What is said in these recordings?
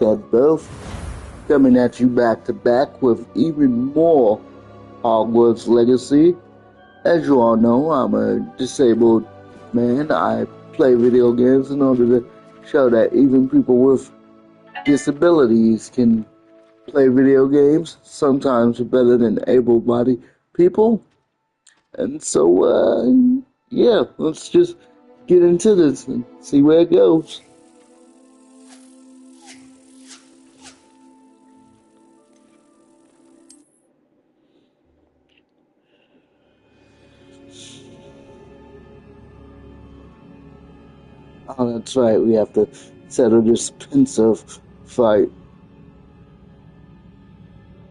That both coming at you back to back with even more Hogwarts Legacy. As you all know, I'm a disabled man. I play video games in order to show that even people with disabilities can play video games, sometimes better than able-bodied people. And so, yeah, let's just get into this and see where it goes. Oh, that's right, we have to settle this pensive fight.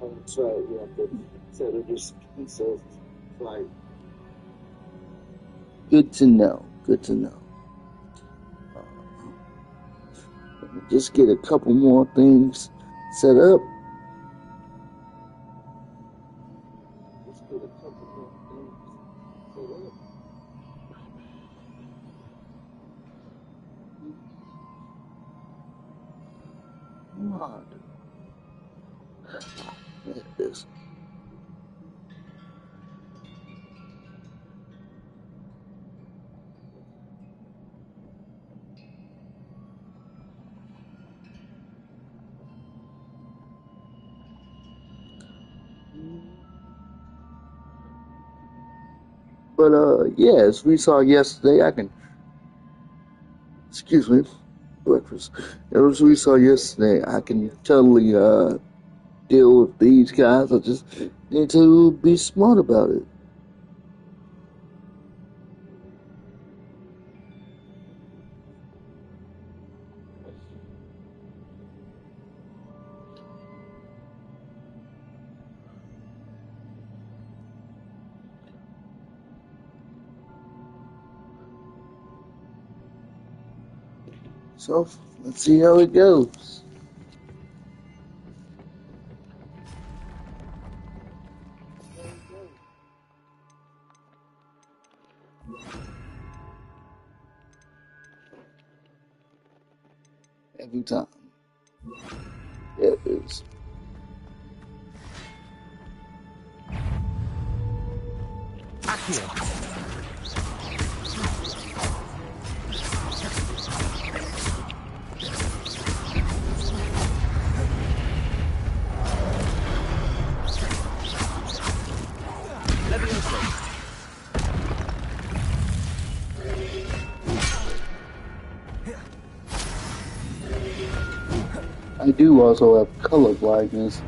Oh, that's right, we have to settle this pensive fight. Good to know, good to know. Let me just get a couple more things set up. Just get a couple more things set up. Come on. There it is. But yeah, as we saw yesterday, excuse me, breakfast. As we saw yesterday, I can totally deal with these guys. I just need to be smart about it. So let's see how it goes. Every time. There it is. I do also have color blindness.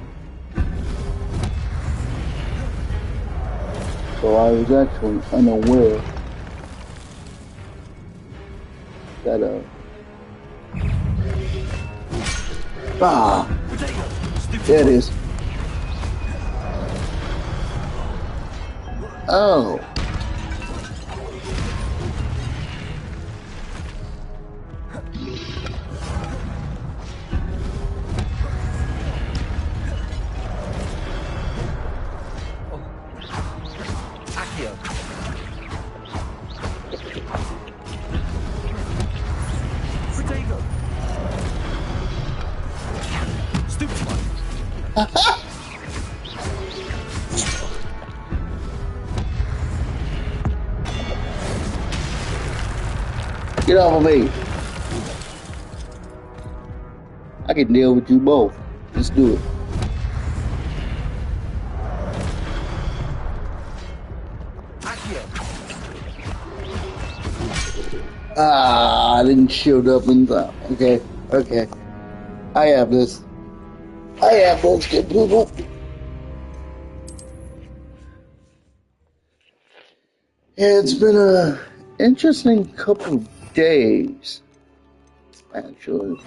So I was actually unaware that there it is. Oh. Get off of me. I can deal with you both. Let's do it. I didn't shield up in time. Okay, okay. I have this. I have those good people. Yeah, it's been a interesting couple of days, actually.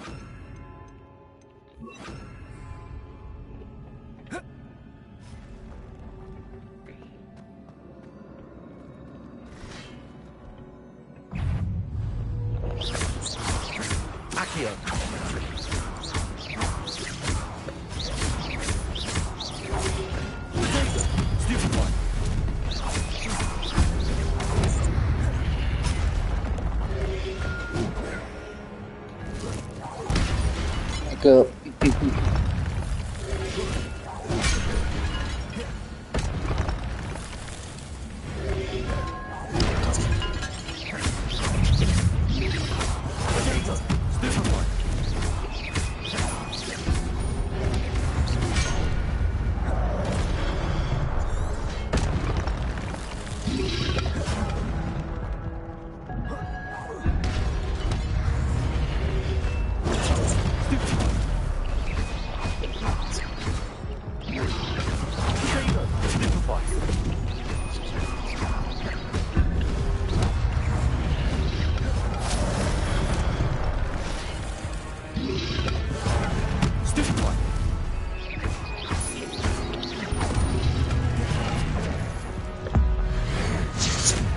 Back up.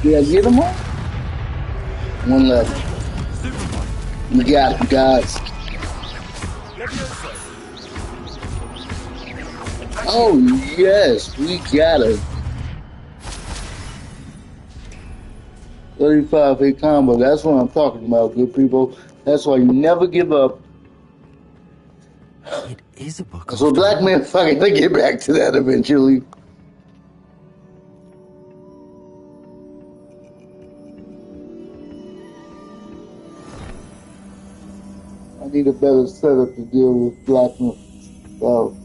Did I get them all? One left. We got it, guys. Oh, yes, we got it. 35 hit combo. That's what I'm talking about, good people. That's why you never give up. It is a book. So Black Man fucking to get back to that eventually. I need a better setup to deal with Black Man. So,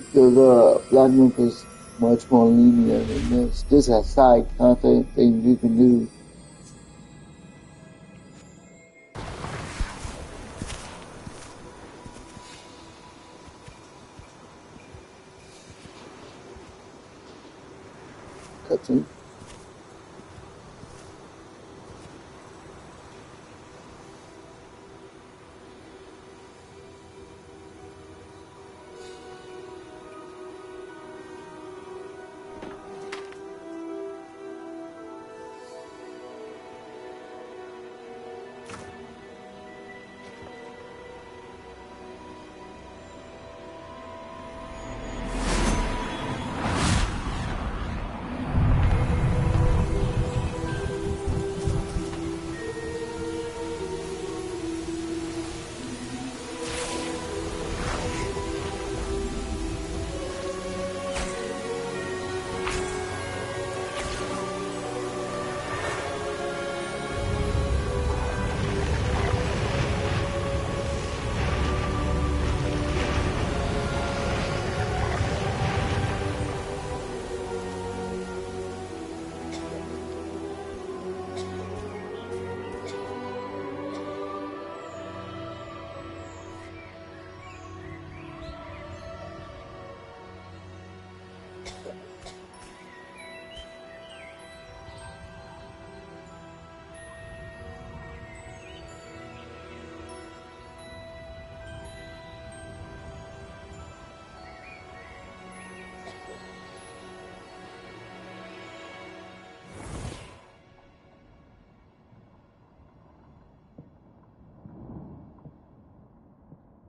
because Black Man is much more lenient than this. This has side content things you can do. Cutscene.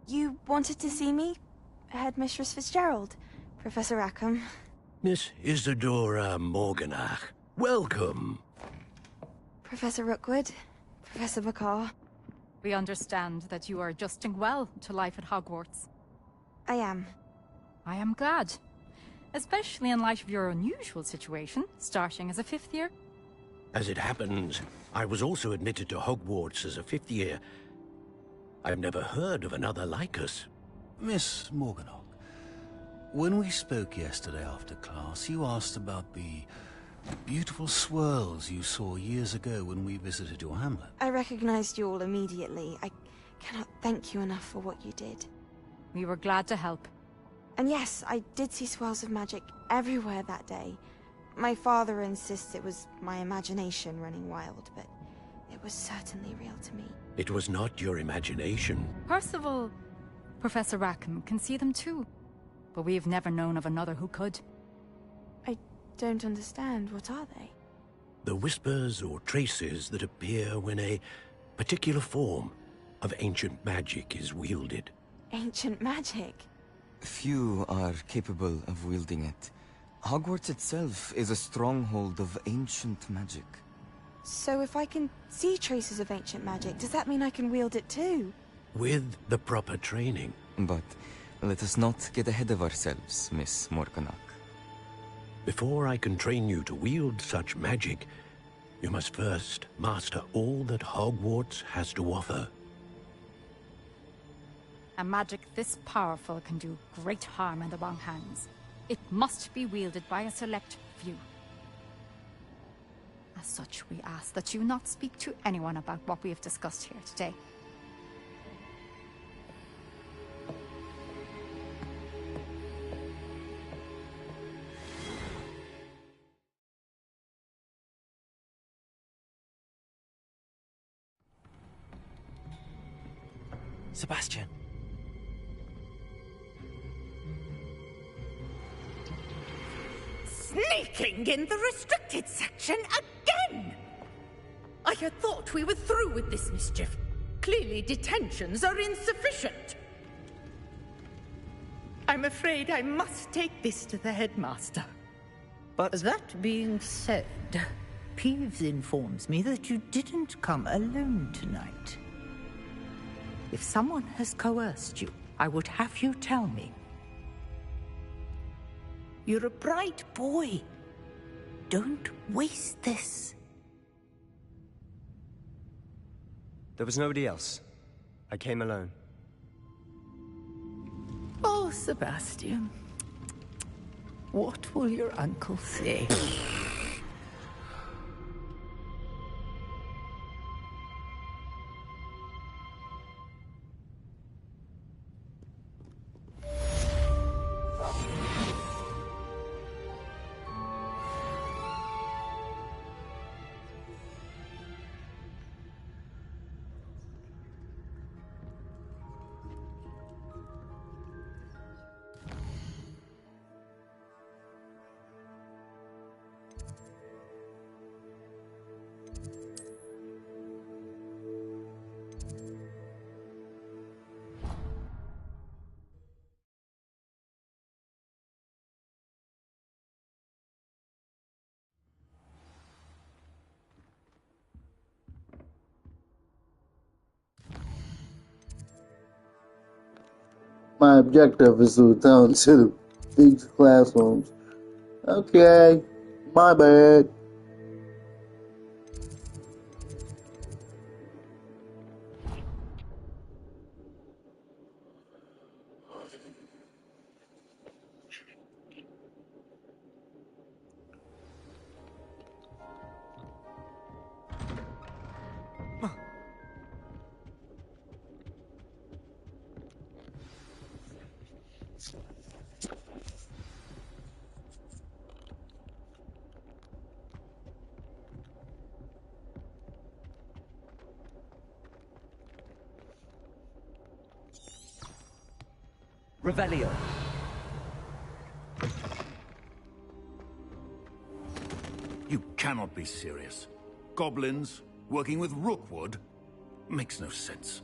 You wanted to see me? Headmistress Fitzgerald, Professor Rackham. Miss Isadora Morganach, welcome. Professor Rookwood, Professor Bakar. We understand that you are adjusting well to life at Hogwarts. I am. I am glad. Especially in light of your unusual situation, starting as a 5th year. As it happens, I was also admitted to Hogwarts as a 5th year. I've never heard of another like us. Miss Morganach, when we spoke yesterday after class, you asked about the beautiful swirls you saw years ago when we visited your hamlet. I recognized you all immediately. I cannot thank you enough for what you did. We were glad to help. And yes, I did see swirls of magic everywhere that day. My father insists it was my imagination running wild, but it was certainly real to me. It was not your imagination. Percival, Professor Rackham can see them too. But we have never known of another who could. I don't understand. What are they? The whispers or traces that appear when a particular form of ancient magic is wielded. Ancient magic? Few are capable of wielding it. Hogwarts itself is a stronghold of ancient magic. So if I can see traces of ancient magic, does that mean I can wield it too? With the proper training. But let us not get ahead of ourselves, Miss Morganach. Before I can train you to wield such magic, you must first master all that Hogwarts has to offer. A magic this powerful can do great harm in the wrong hands. It must be wielded by a select few. As such, we ask that you not speak to anyone about what we have discussed here today. Sebastian. Sneaking in the restricted section again! I had thought we were through with this mischief. Clearly detentions are insufficient. I'm afraid I must take this to the headmaster. But That being said, Peeves informs me that you didn't come alone tonight. If someone has coerced you, I would have you tell me. You're a bright boy. Don't waste this. there was nobody else. I came alone. Oh, Sebastian. What will your uncle say? My objective is to return to these classrooms. Okay, my bad. Revelio. You cannot be serious. Goblins working with Rookwood? Makes no sense.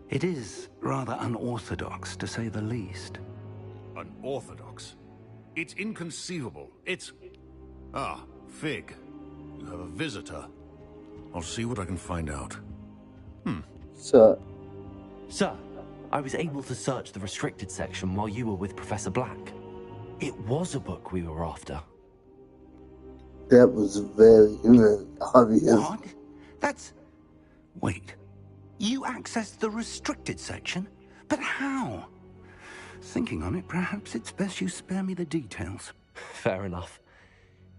It is rather unorthodox, to say the least. Unorthodox? It's inconceivable. It's... Ah, Fig. You have a visitor. I'll see what I can find out. So, Sir, I was able to search the restricted section while you were with Professor Black. It was a book we were after. that was very, very obvious. What? That's... Wait. You accessed the restricted section? But how? Thinking on it, perhaps it's best you spare me the details. Fair enough.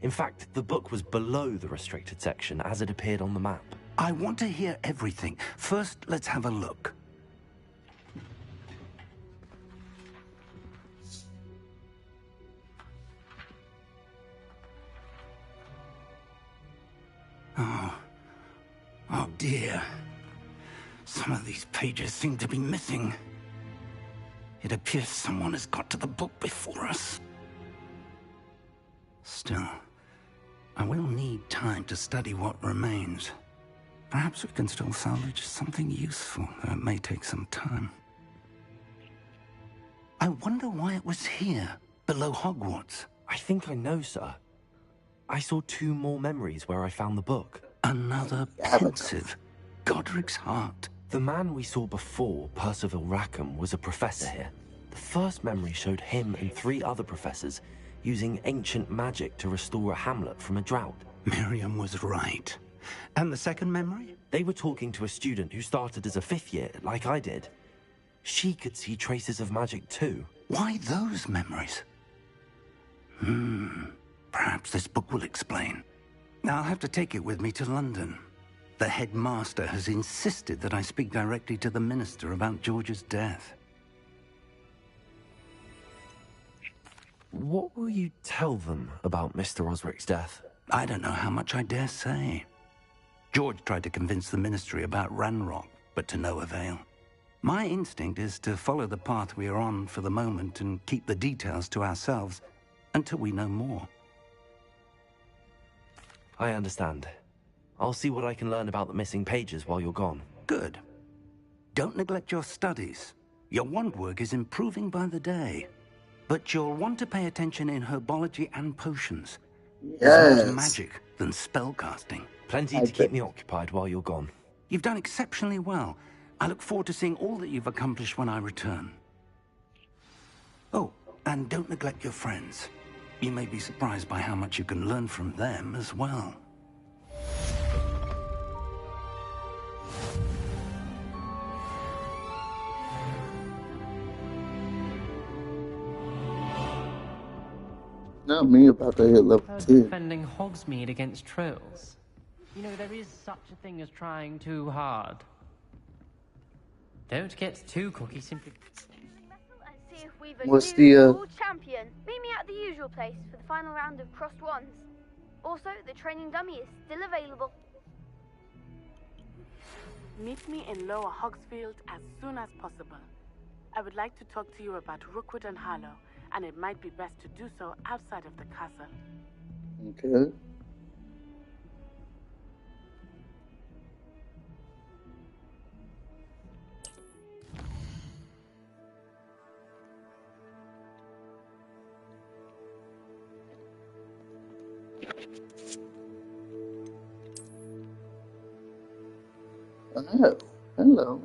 In fact, the book was below the restricted section as it appeared on the map. I want to hear everything. First, let's have a look. Oh dear. Some of these pages seem to be missing. It appears someone has got to the book before us. Still, I will need time to study what remains. Perhaps we can still salvage something useful, though it may take some time. I wonder why it was here, below Hogwarts. I think I know, sir. I saw 2 more memories where I found the book. Another pensive. Godric's heart. The man we saw before, Percival Rackham, was a professor here. The first memory showed him and 3 other professors using ancient magic to restore a hamlet from a drought. Miriam was right. And the second memory? They were talking to a student who started as a 5th year, like I did. She could see traces of magic too. Why those memories? Perhaps this book will explain. I'll have to take it with me to London. The headmaster has insisted that I speak directly to the minister about George's death. What will you tell them about Mr. Osric's death? I don't know how much I dare say. George tried to convince the ministry about Ranrock, but to no avail. My instinct is to follow the path we are on for the moment and keep the details to ourselves until we know more. I understand. I'll see what I can learn about the missing pages while you're gone. Good. Don't neglect your studies. Your wand work is improving by the day. But you'll want to pay attention in herbology and potions. There's more magic than spellcasting. Plenty to keep me occupied while you're gone. You've done exceptionally well. I look forward to seeing all that you've accomplished when I return. Oh, and don't neglect your friends. You may be surprised by how much you can learn from them as well. Not me about to hit level 2. Defending Hogsmeade against trolls. You know, there is such a thing as trying too hard. Don't get too cocky simply. What's the world champion? Meet me at the usual place for the final round of crossed wands. Also, the training dummy is still available. Meet me in Lower Hogsfield as soon as possible. I would like to talk to you about Rookwood and Harlow, and it might be best to do so outside of the castle. Okay. Oh, hello.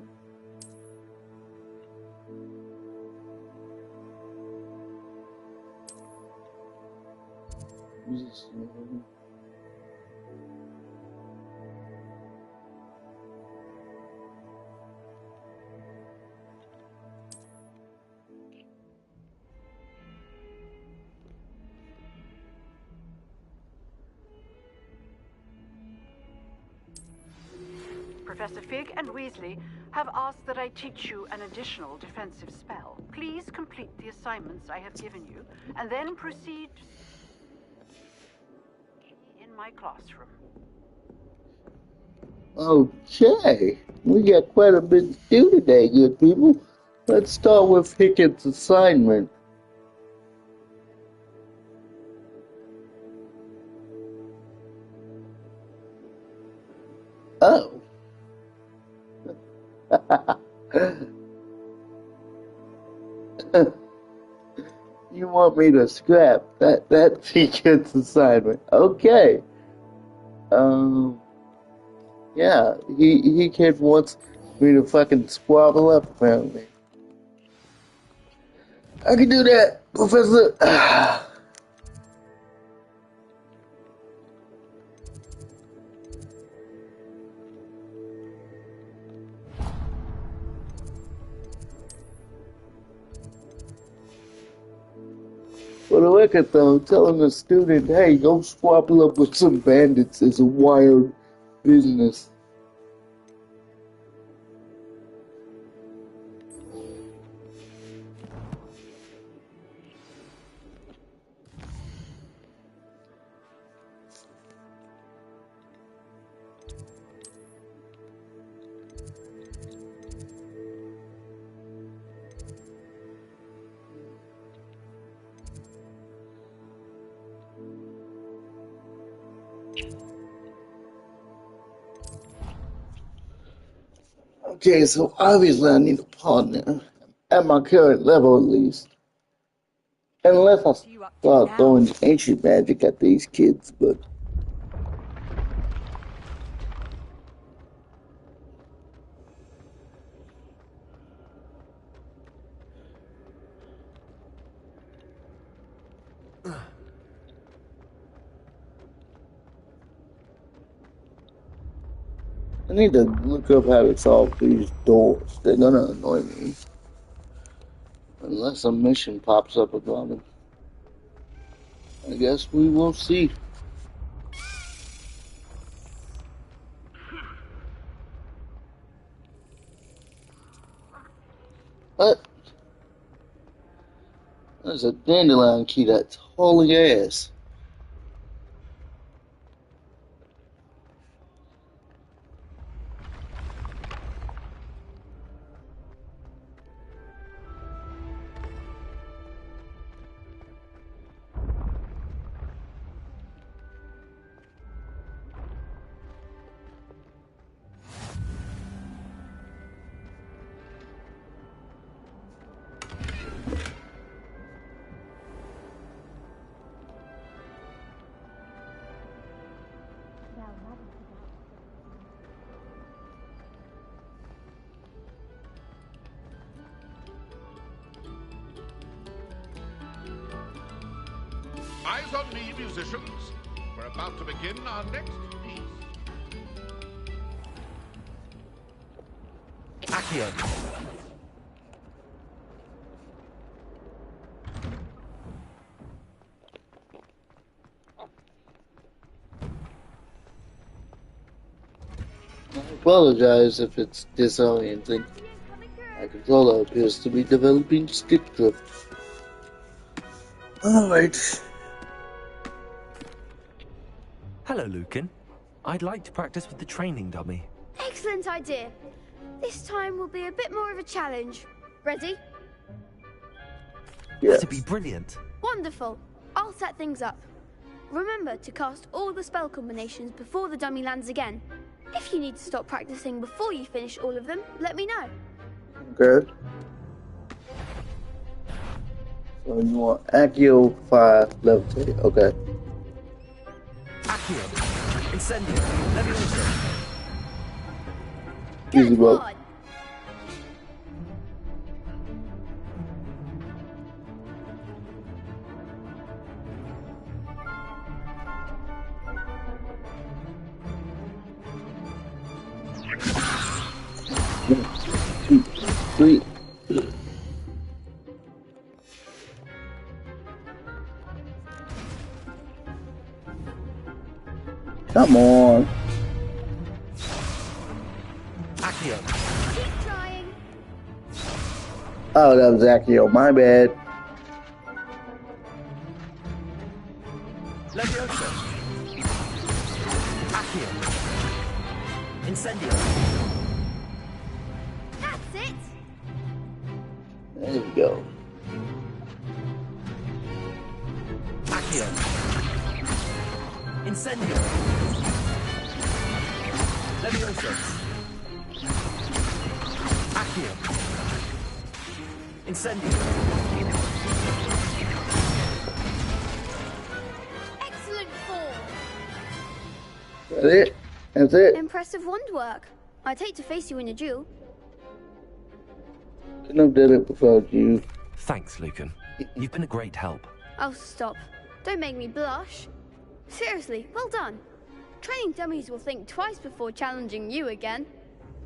Professor Fig and Weasley have asked that I teach you an additional defensive spell. Please complete the assignments I have given you, and then proceed in my classroom. Okay, we got quite a bit to do today, good people. Let's start with Hickett's assignment. Oh. You want me to scrap that's Hickett's assignment. Okay. Yeah, he kid wants me to fucking squabble up apparently. I can do that, Professor. For the record though, telling a student, hey, go squabble up with some bandits is a wild business. Okay, so obviously I need a partner, at my current level at least. Unless I start throwing ancient magic at these kids, but... I need to look up how to solve these doors. They're gonna annoy me. Unless a mission pops up about them. I guess we will see. What? There's a dandelion key that's hauling ass. Eyes on me, musicians. We're about to begin our next piece. Accio. I apologize if it's disorienting. My controller appears to be developing stick drift. Alright. Hello, Lucan. I'd like to practice with the training dummy. Excellent idea. This time will be a bit more of a challenge. Ready? Yes. That'd be brilliant. Wonderful. I'll set things up. Remember to cast all the spell combinations before the dummy lands again. If you need to stop practicing before you finish all of them, let me know. Okay. So you want Accio 5 levitate. Okay. Accio. Incendio. Levioso. Easy boat. One, 2, 3. Come on. Accio. Keep trying. Oh, that was Accio. My bad. Levioso. Accio. Incendio. That's it. There we go. Accio. Incendio. Levioso. Accio. Incendio. Excellent form. That's it. That's it. Impressive wand work. I'd hate to face you in a duel. Couldn't have done it without you. Thanks, Lucan. You've been a great help. Oh, stop. Don't make me blush. Seriously, well done. Training dummies will think twice before challenging you again.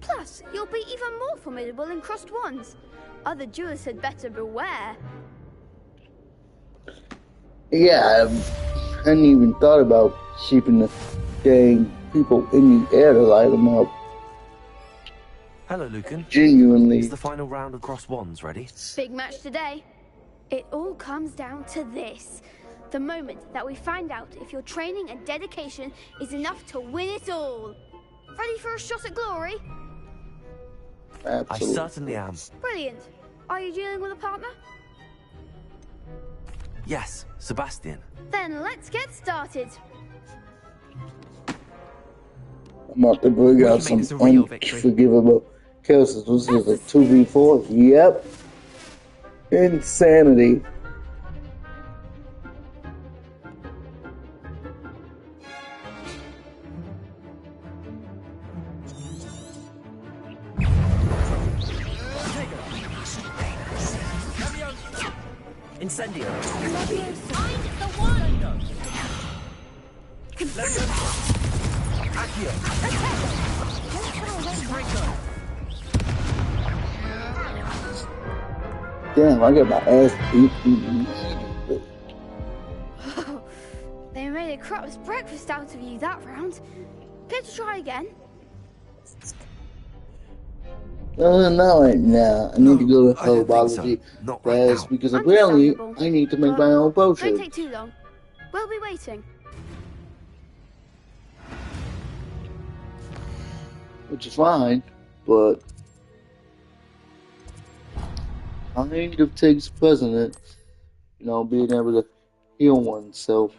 Plus, you'll be even more formidable in crossed wands. Other duelists had better beware. Yeah, I hadn't even thought about keeping the dang people in the air to light them up. Hello, Lucan. Genuinely. Is the final round of Cross Wands ready? Big match today. It all comes down to this. The moment that we find out if your training and dedication is enough to win it all. Ready for a shot at glory? Absolutely. I certainly am. Brilliant. Are you dealing with a partner? Yes, Sebastian. Then let's get started. I'm about to bring out some unforgivable curses. This is a 2v4. Yep. Insanity. Incendio! Find the one! Accio! Damn, I got my ass beat immediately. They made a crap's breakfast out of you that round. Care to try again? Not right now. I need to go to I don't think so. herbology Not right fast now. because apparently Understandable. I need to make But my own don't potion. take too long. We'll be waiting. Which is fine, but kind of takes precedent, you know, being able to heal oneself.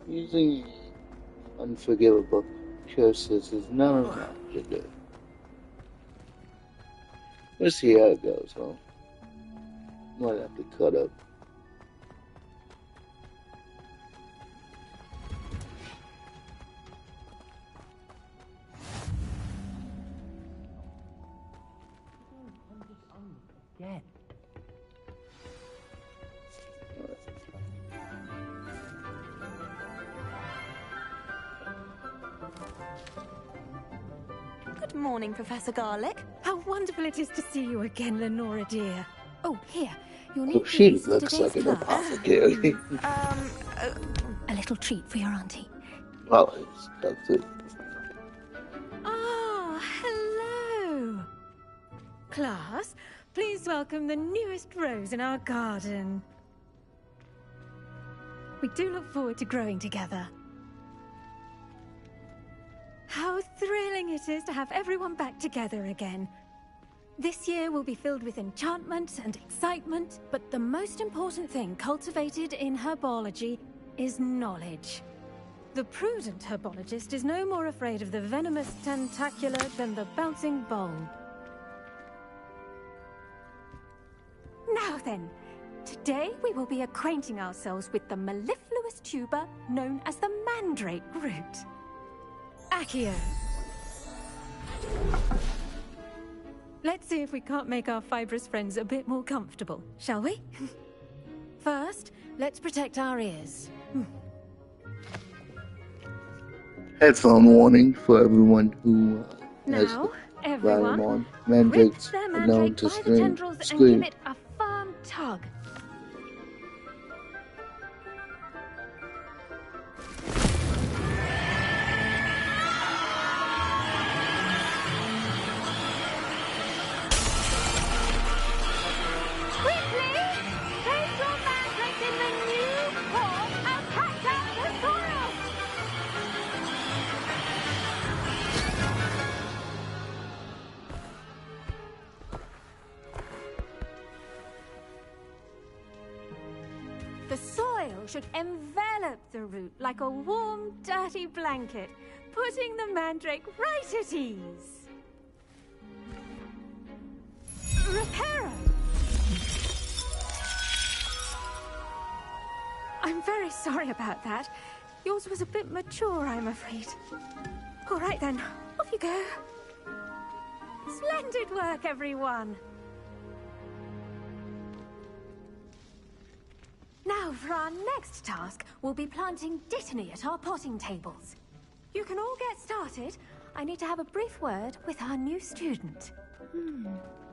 Using unforgivable curses is not enough to do. Let's see how it goes, huh? Might have to cut up. Again. Good morning, Professor Garlick. How wonderful it is to see you again, Lenora dear. Oh, here, you'll Oh, need she these for looks like today's an class. apothecary. A little treat for your auntie. Well, that's it. Ah, hello. Class, please welcome the newest rose in our garden. We do look forward to growing together. How thrilling it is to have everyone back together again. This year will be filled with enchantment and excitement, but the most important thing cultivated in herbology is knowledge. The prudent herbologist is no more afraid of the venomous tentacular than the bouncing bulb. Now then, today we will be acquainting ourselves with the mellifluous tuber known as the mandrake root. Accio. Let's see if we can't make our fibrous friends a bit more comfortable, shall we? First, let's protect our ears. Headphone warning for everyone who has Now, volume everyone, on. grip Mandrakes their are known mandrake to by the tendrils and scream. give it a firm tug. The soil should envelop the root like a warm, dirty blanket, putting the mandrake right at ease. Reparo! I'm very sorry about that. Yours was a bit mature, I'm afraid. All right then, off you go. Splendid work, everyone. Now, for our next task, we'll be planting dittany at our potting tables. You can all get started. I need to have a brief word with our new student.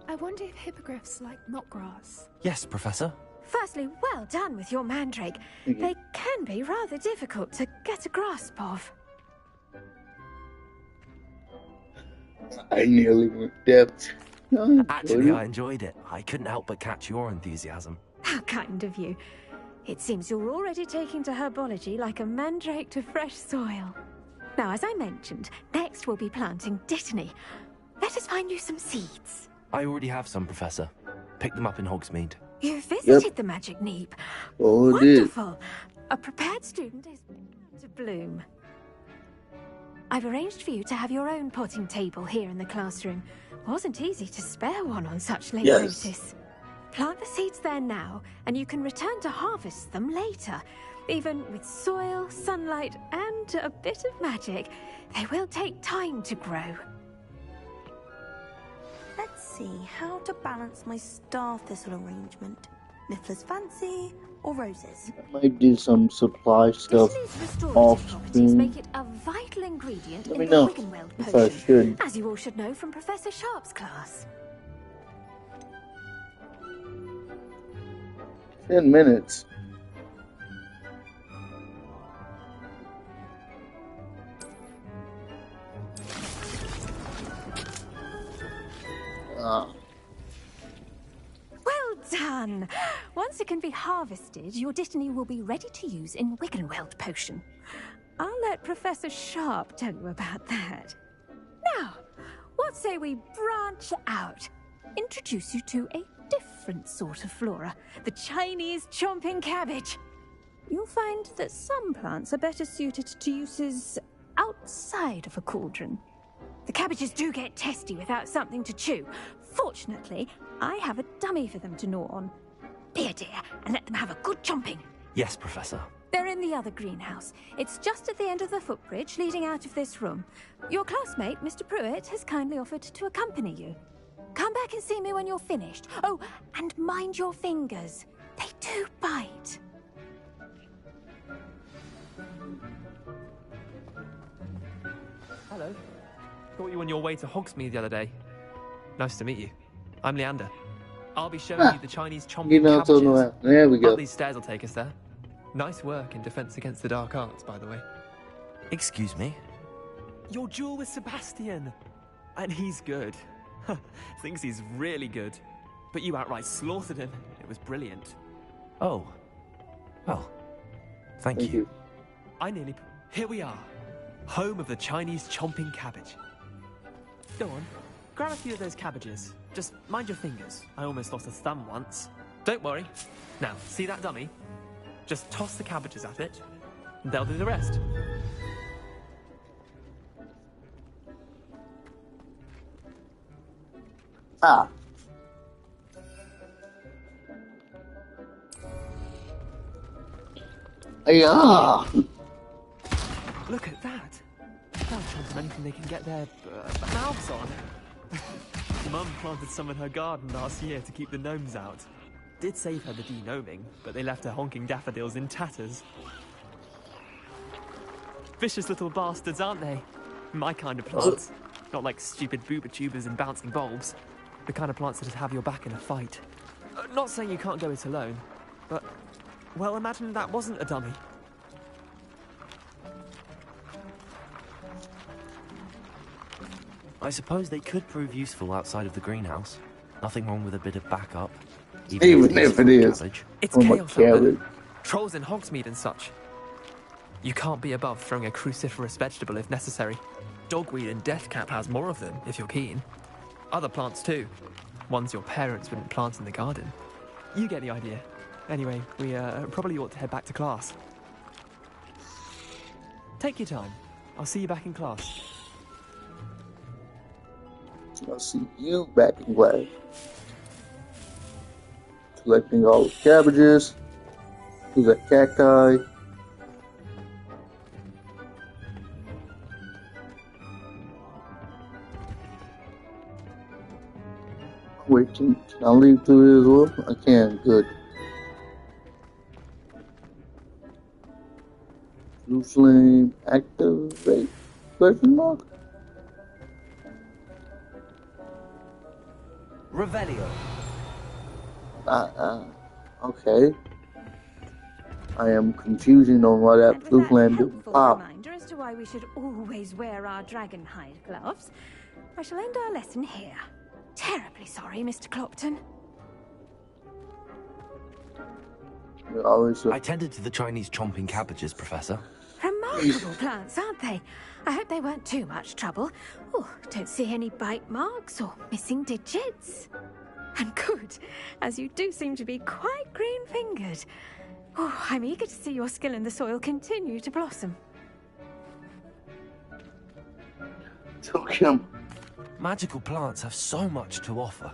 I wonder if hippogriffs like knotgrass. Yes, Professor. Firstly, well done with your mandrake. They can be rather difficult to get a grasp of. I nearly went deaf. No, Actually, I enjoyed it. I couldn't help but catch your enthusiasm. How kind of you. It seems you're already taking to herbology like a mandrake to fresh soil. Now, as I mentioned, next we'll be planting dittany. Let us find you some seeds. I already have some, Professor. Picked them up in Hogsmeade. You visited the Magic Neep. Oh, Wonderful. A prepared student is to bloom. I've arranged for you to have your own potting table here in the classroom. Wasn't easy to spare one on such late notice. Plant the seeds there now, and you can return to harvest them later. Even with soil, sunlight, and a bit of magic, they will take time to grow. Let's see how to balance my star thistle arrangement. Niffler's fancy or roses? I might do some supply stuff off screen. Make it a vital ingredient Let in me the know Wiggenweld if I potion, should. as you all should know from Professor Sharp's class. 10 minutes. Well done! Once it can be harvested, your Dittany will be ready to use in Wiggenweld potion. I'll let Professor Sharp tell you about that. Now, what say we branch out? Introduce you to a different sort of flora, the Chinese chomping cabbage. You'll find that some plants are better suited to uses outside of a cauldron. The cabbages do get testy without something to chew. Fortunately, I have a dummy for them to gnaw on. Be a dear and let them have a good chomping. Yes, Professor. They're in the other greenhouse. It's just at the end of the footbridge leading out of this room. Your classmate, Mr. Pruitt, has kindly offered to accompany you. Come back and see me when you're finished. Oh, and mind your fingers. They do bite. Hello. Thought you were on your way to Hogsmeade the other day. Nice to meet you. I'm Leander. I'll be showing you the Chinese chomping cabbages. There we go. Up these stairs will take us there. Nice work in Defense Against the Dark Arts, by the way. Excuse me? Your duel with Sebastian! And he's good. Thinks he's really good. But you outright slaughtered him. It was brilliant. Oh. Well, thank you. Here we are. Home of the Chinese chomping cabbage. Go on. Grab a few of those cabbages. Just mind your fingers. I almost lost a thumb once. Don't worry. Now, see that dummy? Just toss the cabbages at it, and they'll do the rest. Ah. Yeah. Look at that. They'll chomp on anything they can get their mouths on. Mum planted some in her garden last year to keep the gnomes out. Did save her the de-gnoming, but they left her honking daffodils in tatters. Vicious little bastards, aren't they? My kind of plants. Not like stupid booba tubers and bouncing bulbs. The kind of plants that'd have your back in a fight. Not saying you can't go it alone, but, well, imagine that wasn't a dummy. I suppose they could prove useful outside of the greenhouse. Nothing wrong with a bit of backup. Even if it is. Cabbage. It's chaos out there. Trolls in Hogsmeade and such. You can't be above throwing a cruciferous vegetable if necessary. Dogweed and deathcap has more of them, if you're keen. Other plants too. Ones your parents wouldn't plant in the garden. You get the idea. Anyway, we probably ought to head back to class. Take your time. I'll see you back in class. I'll see you back in class. Collecting all the cabbages. Who's that cacti? Wait, can I leave through here as well? I can, good. Blue flame activate? Question mark? Revelio. Okay. I am confusing on why that blue flame didn't pop. Reminder as to why we should always wear our dragon hide gloves. I shall end our lesson here. Terribly sorry, Mr. Clopton. I tended to the Chinese chomping cabbages, Professor. Remarkable. remarkable plants, aren't they? I hope they weren't too much trouble. Oh, don't see any bite marks or missing digits. And good, as you do seem to be quite green-fingered. Oh, I'm eager to see your skill in the soil continue to blossom. Took him. Magical plants have so much to offer.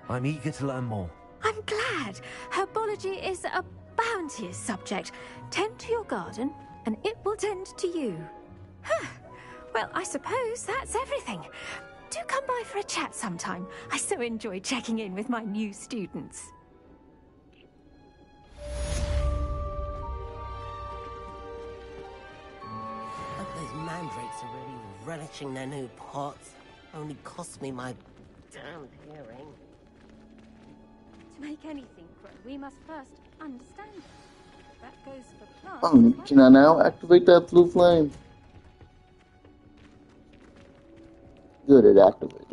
I'm eager to learn more. I'm glad. Herbology is a bounteous subject. Tend to your garden, and it will tend to you. Huh. Well, I suppose that's everything. Do come by for a chat sometime. I so enjoy checking in with my new students. Hope those mandrakes are really relishing their new pots. Only cost me my damned hearing. To make anything grow, we must first understand it. That goes for plants. Oh, can I now activate that blue flame? Good, it activated.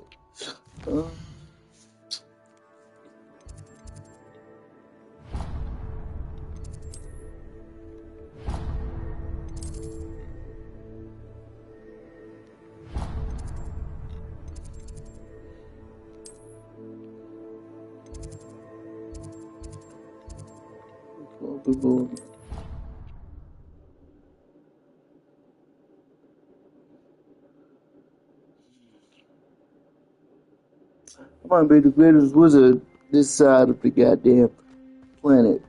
I might be the greatest wizard this side of the goddamn planet.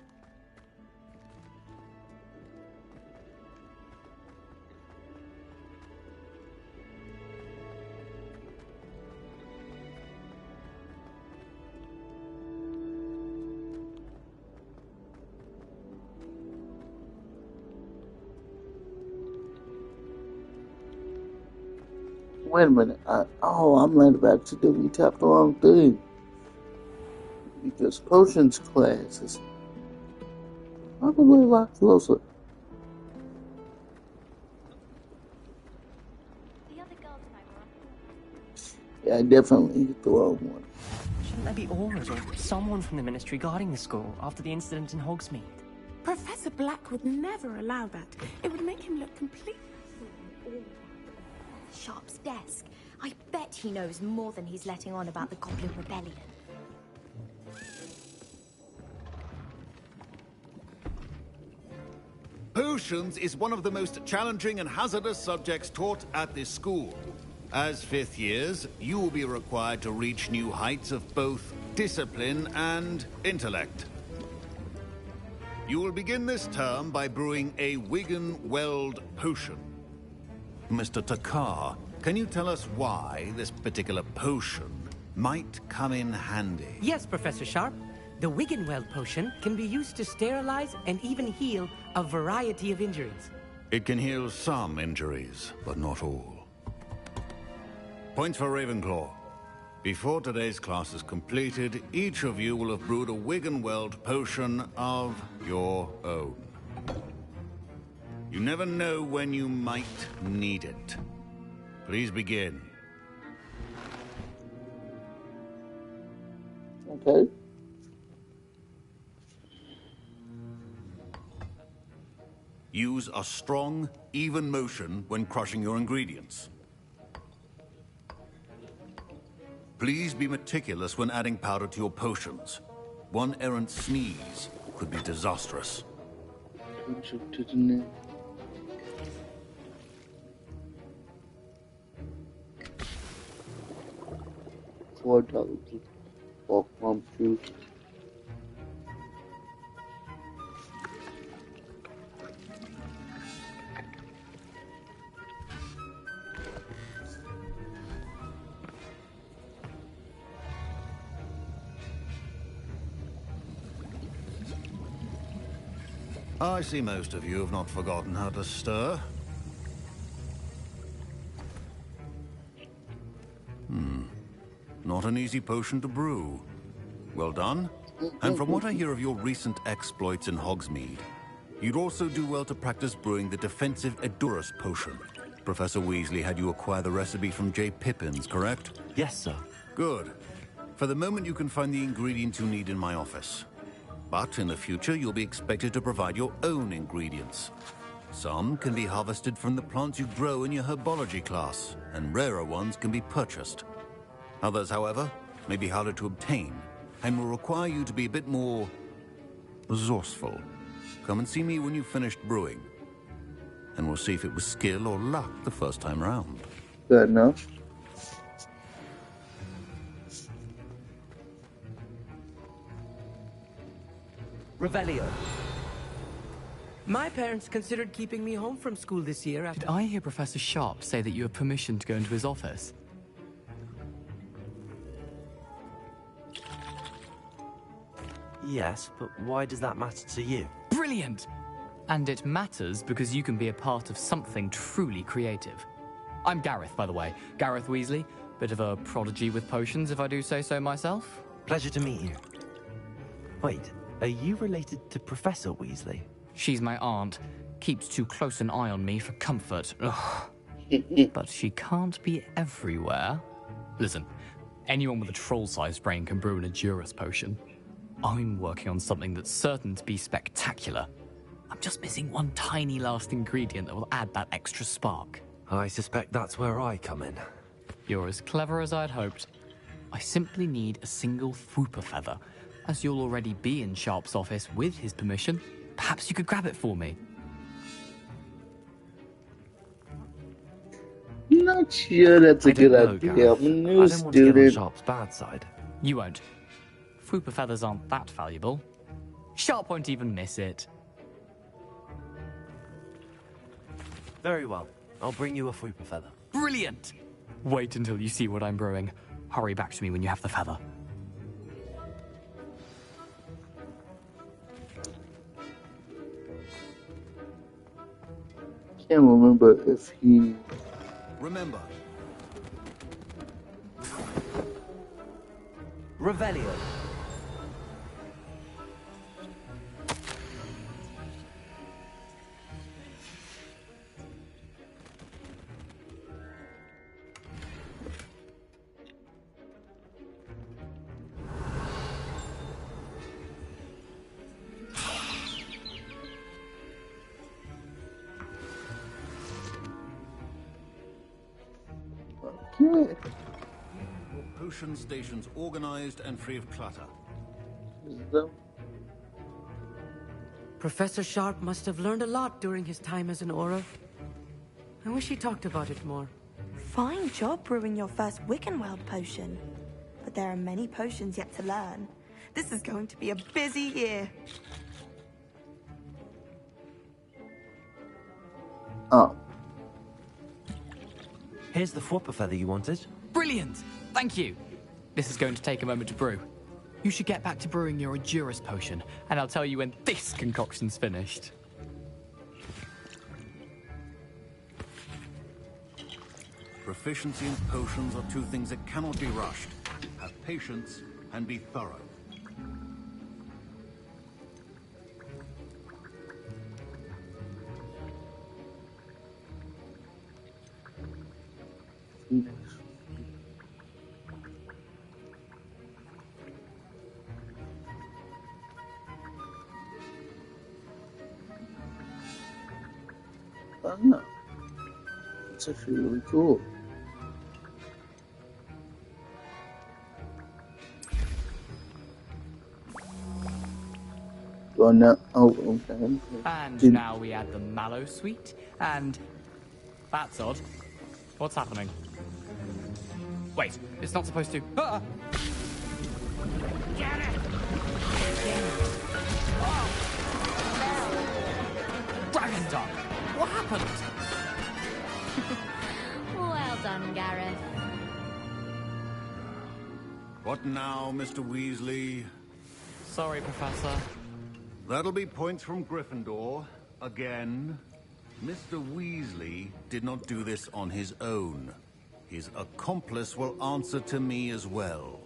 Wait a minute. I might have accidentally tapped the wrong thing. Because potions class is probably a lot closer. Yeah, I definitely hit the wrong one. Shouldn't there be aurors or someone from the Ministry guarding the school after the incident in Hogsmeade? Professor Black would never allow that. It would make him look completely... Sharp's desk. I bet he knows more than he's letting on about the Goblin Rebellion. Potions is one of the most challenging and hazardous subjects taught at this school. As fifth years, you will be required to reach new heights of both discipline and intellect. You will begin this term by brewing a Wigan-Weld potion. Mr. Takar, can you tell us why this particular potion might come in handy? Yes, Professor Sharp. The Wigan-Weld potion can be used to sterilize and even heal a variety of injuries. It can heal some injuries, but not all. Points for Ravenclaw. Before today's class is completed, each of you will have brewed a Wigan-Weld potion of your own. You never know when you might need it. Please begin. Okay. Use a strong, even motion when crushing your ingredients. Please be meticulous when adding powder to your potions. One errant sneeze could be disastrous. $4 for plum juice. I see most of you have not forgotten how to stir. Not an easy potion to brew. Well done. And from what I hear of your recent exploits in Hogsmeade, you'd also do well to practice brewing the defensive Edurus potion. Professor Weasley had you acquire the recipe from J. Pippins, correct? Yes, sir. Good. For the moment, you can find the ingredients you need in my office. But in the future, you'll be expected to provide your own ingredients. Some can be harvested from the plants you grow in your herbology class, and rarer ones can be purchased. Others, however, may be harder to obtain, and will require you to be a bit more resourceful. Come and see me when you've finished brewing, and we'll see if it was skill or luck the first time round. Good enough. Revelio. My parents considered keeping me home from school this year after... Did I hear Professor Sharp say that you have permission to go into his office? Yes, but why does that matter to you? Brilliant! And it matters because you can be a part of something truly creative. I'm Gareth, by the way. Gareth Weasley. Bit of a prodigy with potions, if I do say so myself. Pleasure to meet you. Wait, are you related to Professor Weasley? She's my aunt. Keeps too close an eye on me for comfort. Ugh. But she can't be everywhere. Listen, anyone with a troll-sized brain can brew an Edurus potion. I'm working on something that's certain to be spectacular. I'm just missing one tiny last ingredient that will add that extra spark. I suspect that's where I come in. You're as clever as I'd hoped. I simply need a single Fwooper feather. As you'll already be in Sharp's office with his permission, perhaps you could grab it for me. Not sure that's a good idea. I'm a new student. Sharp's bad side. You won't. Fwooper feathers aren't that valuable. Sharp won't even miss it. Very well. I'll bring you a Fwooper feather. Brilliant! Wait until you see what I'm brewing. Hurry back to me when you have the feather. Can't remember if he... Remember. Revelio. Okay. Potion stations organized and free of clutter. Professor Sharp must have learned a lot during his time as an Auror. I wish he talked about it more. Fine job brewing your first Wiggenweld potion. But there are many potions yet to learn. This is going to be a busy year. Oh. Here's the Fwooper feather you wanted. Brilliant! Thank you! This is going to take a moment to brew. You should get back to brewing your Edurus potion, and I'll tell you when this concoction's finished. Proficiency in potions are two things that cannot be rushed. Have patience and be thorough. Oh, that's actually really cool. Oh, no. Oh, okay. And now we add the Mallow Sweet, and... That's odd. What's happening? Wait, it's not supposed to... Ah! Get it! Dragon Duck! What happened? Well done, Gareth. What now, Mr. Weasley? Sorry, Professor. That'll be points from Gryffindor. Again. Mr. Weasley did not do this on his own. His accomplice will answer to me as well.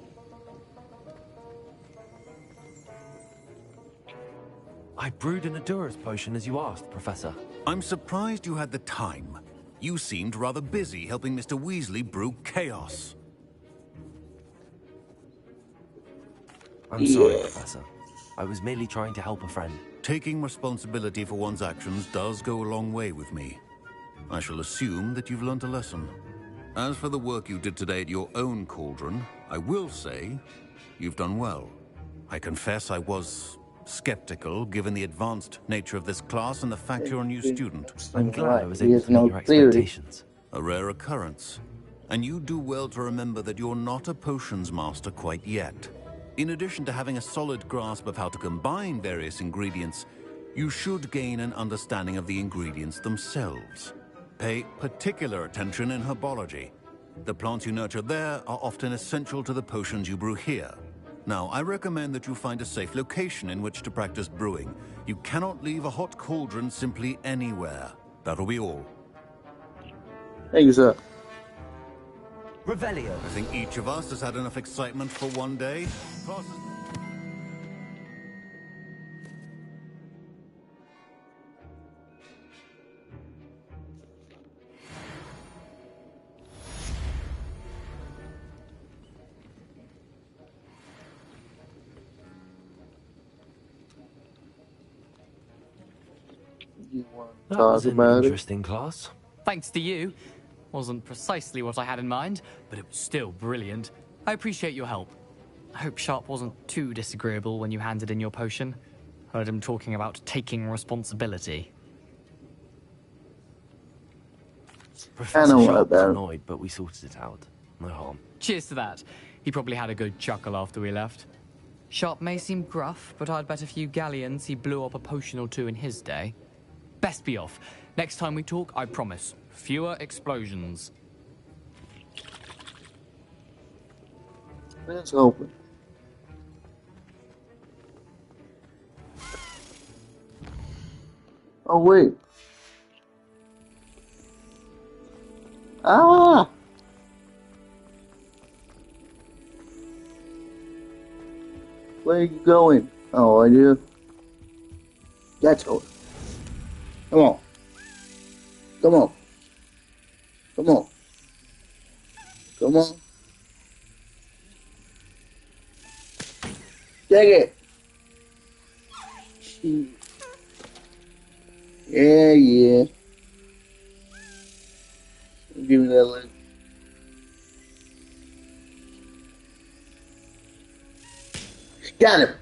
I brewed an Edurus potion as you asked, Professor. I'm surprised you had the time. You seemed rather busy helping Mr. Weasley brew chaos. I'm sorry, Professor. I was merely trying to help a friend. taking responsibility for one's actions does go a long way with me. I shall assume that you've learnt a lesson. As for the work you did today at your own cauldron, I will say you've done well. I confess I was skeptical, given the advanced nature of this class and the fact you're a new student. I'm glad I was able to meet your expectations. A rare occurrence. And you do well to remember that you're not a potions master quite yet. In addition to having a solid grasp of how to combine various ingredients, you should gain an understanding of the ingredients themselves. Pay particular attention in herbology. The plants you nurture there are often essential to the potions you brew here. Now, I recommend that you find a safe location in which to practice brewing. You cannot leave a hot cauldron simply anywhere. That'll be all. Thank you, sir. Revelio. I think each of us has had enough excitement for one day. That was an interesting class. Thanks to you. Wasn't precisely what I had in mind, but it was still brilliant. I appreciate your help. I hope Sharp wasn't too disagreeable when you handed in your potion. Heard him talking about taking responsibility. Professor Sharp was annoyed, but we sorted it out. No harm. Cheers to that. He probably had a good chuckle after we left. Sharp may seem gruff, but I'd bet a few galleons he blew up a potion or two in his day. Best be off. Next time we talk, I promise. Fewer explosions. Let's open. Oh, wait. Ah! Where are you going? Oh, I do. That's all. Come on. Come on. Come on. Come on. Take it. Yeah, yeah. Give me that leg. Got him.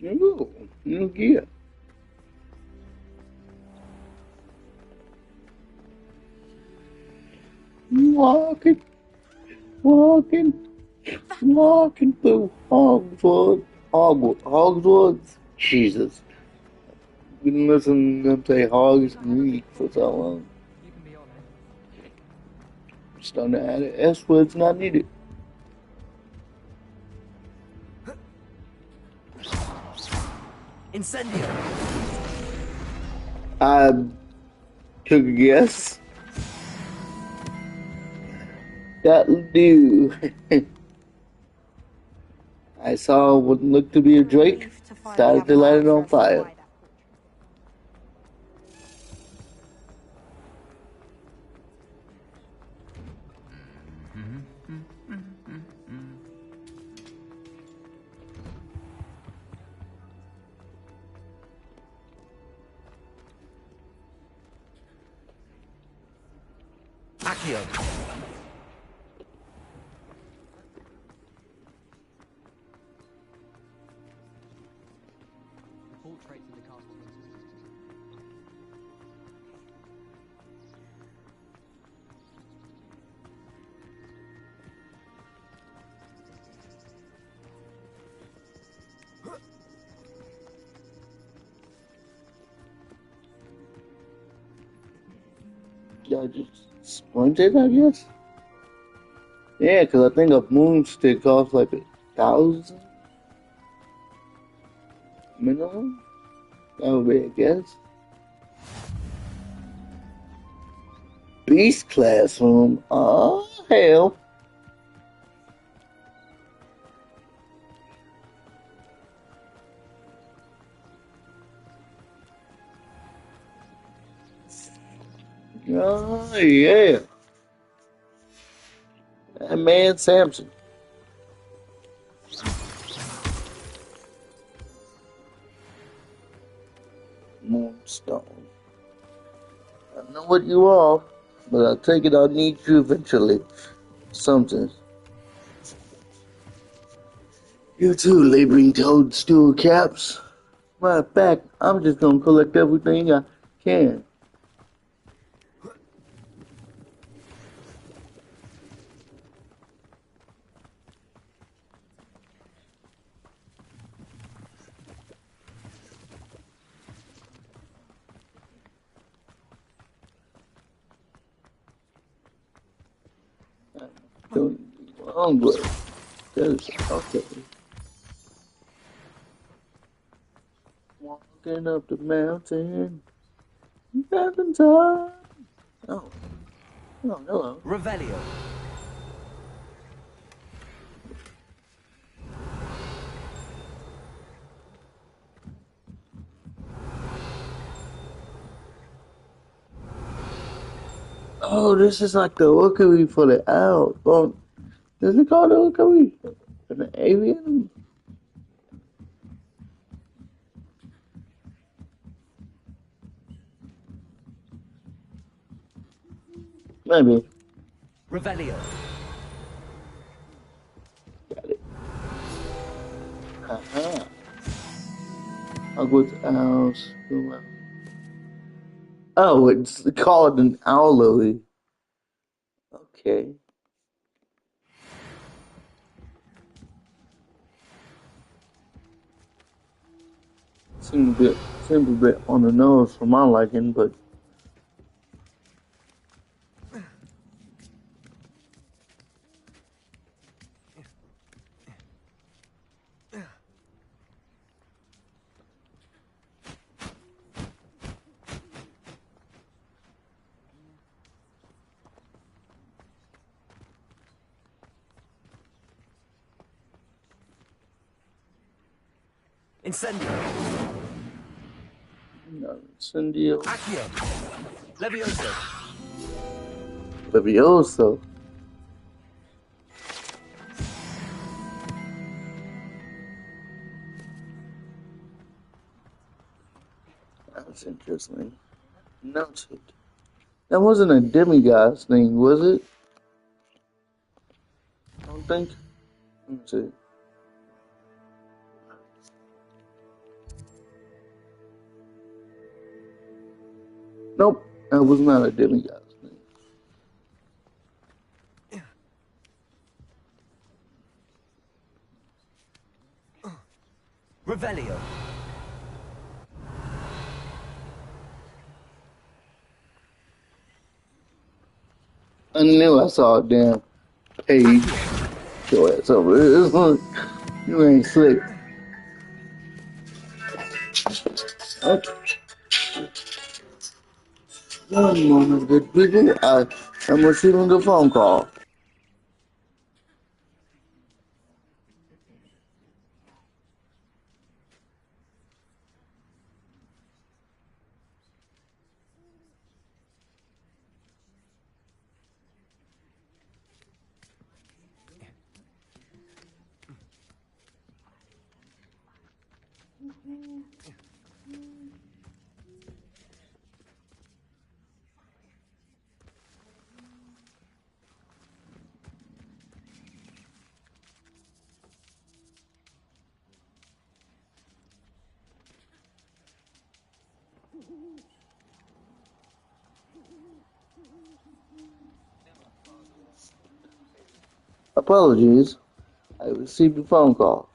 Ooh, new gear. Walking through Hogwarts. Jesus. Been listening to them say hogs meat for so long. I'm starting to add it. S words not needed. Incendio. I took a guess. That'll do. I saw what looked to be a drake. Started to light it on fire. Accio. Yeah, just splint it, I guess. Yeah, because I think a moonstick costs like 1,000 minimum. That would be a guess. Beast classroom. Oh hell. Oh yeah. That man Samson. Moonstone. I know what you are, but I take it I'll need you eventually. Something. You too, laboring toadstool caps. Matter of fact, I'm just gonna collect everything I can. Don't be wrong with it. That's okay. Walking up the mountain. Having time. Oh. Oh, hello. Revelio. Oh, this is like the rookery for the owl. Oh, is it called the rookery? For the avian? Maybe. Revelio. Got it. Uh-huh. Hogwarts owls. Oh, it's called an owlery. Okay. Seems a bit on the nose for my liking, but Incendio. no, Incendio. Accio. Levioso. Levioso. That's interesting. Noted. That wasn't a demigod thing, was it? I don't think. Let me see. Nope, that was not a demigod thing. Revelio. I knew I saw a damn page. Your ass over here. You ain't slick. Okay. One moment, good people. I'm receiving a phone call. Apologies. I received a phone call.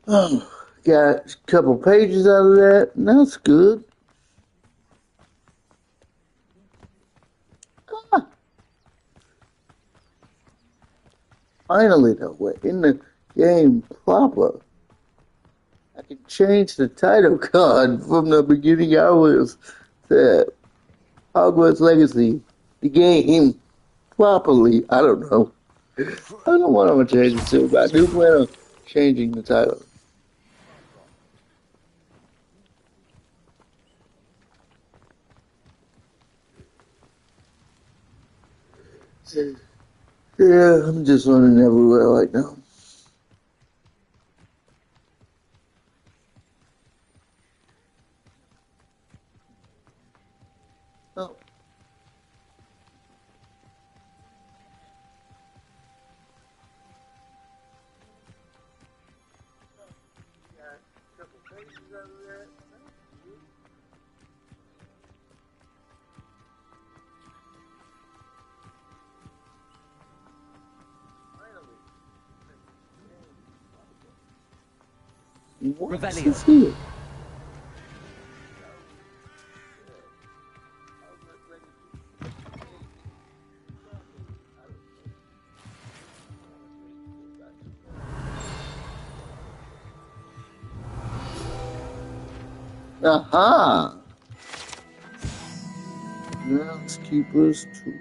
Oh, got a couple pages out of that. That's good. Ah, finally, though, we're in the game proper. I can change the title card from the beginning hours to Hogwarts Legacy, the game, properly. I don't know. I don't know what I'm going to change it to, but I do plan on changing the title. Yeah, I'm just running everywhere right now. Oh. What's this here? Aha! Groundskeeper's tool.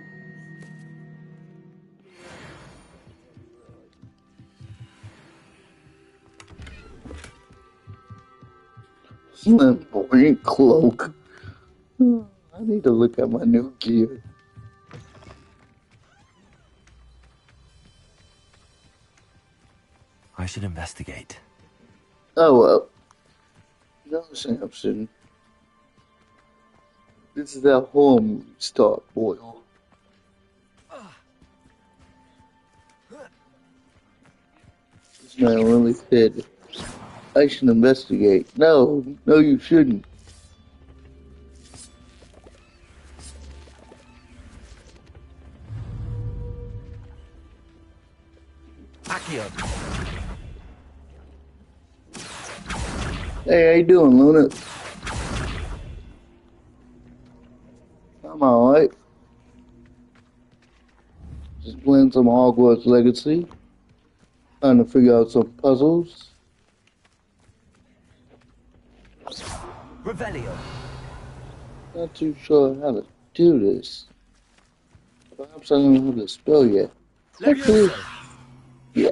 Flamboyant cloak. I need to look at my new gear. I should investigate. Oh well. No, Samson. This is that home start, Boyle. This man really said I should investigate. No, you shouldn't. Accio. Hey, how you doing, Luna? I'm alright. Just playing some Hogwarts Legacy. Trying to figure out some puzzles. Revelio. Not too sure how to do this. Perhaps I don't know how to spell yet. Actually, yeah.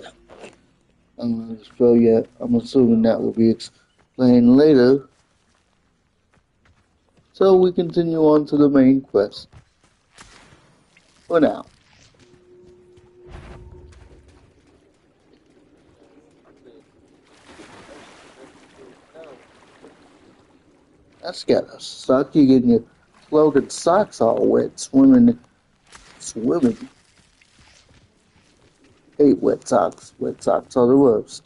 I don't know how to spell yet. I'm assuming that will be explained later. So we continue on to the main quest. For now. That's gotta suck. You getting your clothes and socks all wet, swimming. Hate wet socks. Wet socks are the worst.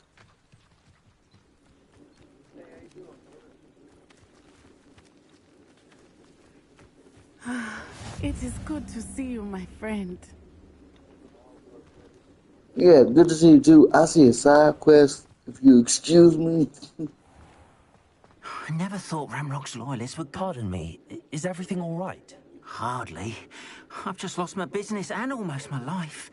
It is good to see you, my friend. Yeah, good to see you too. I see a side quest, if you excuse me. I never thought Ramrock's loyalists would... Pardon me, is everything all right? Hardly. I've just lost my business and almost my life.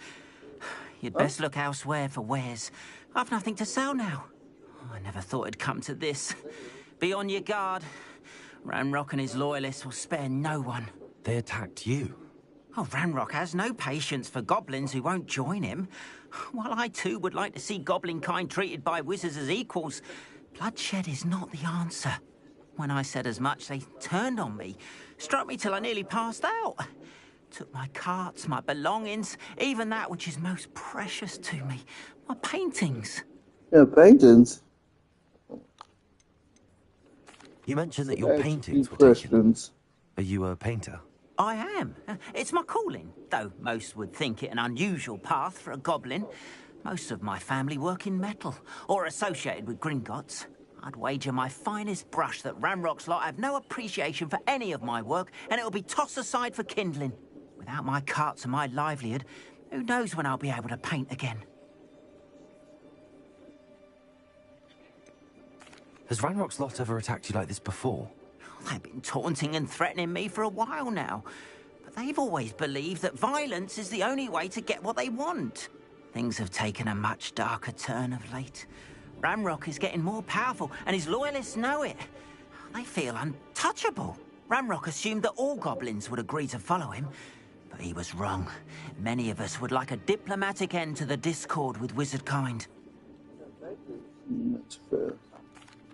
You'd best look elsewhere for wares. I've nothing to sell now. I never thought it'd come to this. Be on your guard. Ramrock and his loyalists will spare no one. They attacked you? Oh, Ranrock has no patience for goblins who won't join him. While I too would like to see goblin kind treated by wizards as equals, bloodshed is not the answer. When I said as much, they turned on me, struck me till I nearly passed out. Took my carts, my belongings, even that which is most precious to me, my paintings. Yeah, paintings. You mentioned that your Ask a paintings few were taken. questions. Are you a painter? I am. It's my calling, though most would think it an unusual path for a goblin. Most of my family work in metal, or associated with Gringotts. I'd wager my finest brush that Ranrock's lot have no appreciation for any of my work, and it'll be tossed aside for kindling. Without my carts and my livelihood, who knows when I'll be able to paint again? Has Ranrock's lot ever attacked you like this before? They've been taunting and threatening me for a while now. But they've always believed that violence is the only way to get what they want. Things have taken a much darker turn of late. Ranrock is getting more powerful, and his loyalists know it. They feel untouchable. Ranrock assumed that all goblins would agree to follow him, but he was wrong. Many of us would like a diplomatic end to the discord with wizard kind. That's fair.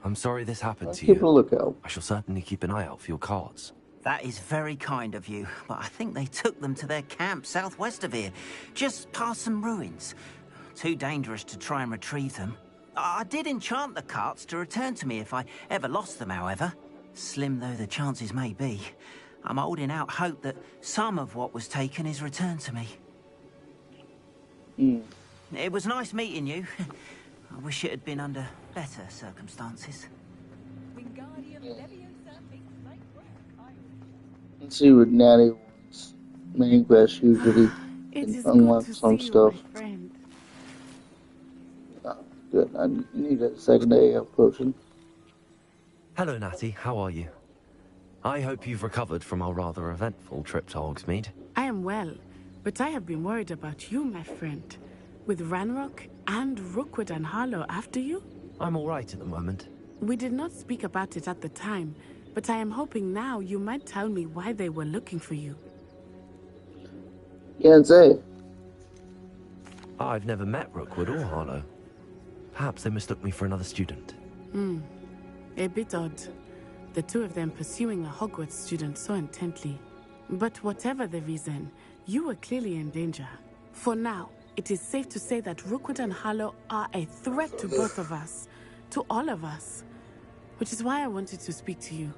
I'm sorry this happened to Keep a you. lookout. I shall certainly keep an eye out for your cards. That is very kind of you, but I think they took them to their camp southwest of here, just past some ruins. Too dangerous to try and retrieve them. I did enchant the carts to return to me if I ever lost them, however. Slim though the chances may be, I'm holding out hope that some of what was taken is returned to me. It was nice meeting you. I wish it had been under better circumstances. Let's see what Natty wants. Main quest usually unlock some stuff. Oh, good. I need a second AF potion. Hello, Natty. How are you? I hope you've recovered from our rather eventful trip to Hogsmeade. I am well, but I have been worried about you, my friend. With Ranrock and Rookwood and Harlow after you? I'm all right at the moment. We did not speak about it at the time, but I am hoping now you might tell me why they were looking for you. Can't say. I've never met Rookwood or Harlow. Perhaps they mistook me for another student. A bit odd. The two of them pursuing a Hogwarts student so intently. But whatever the reason, you were clearly in danger. For now, it is safe to say that Rookwood and Harlow are a threat to both of us. To all of us. Which is why I wanted to speak to you.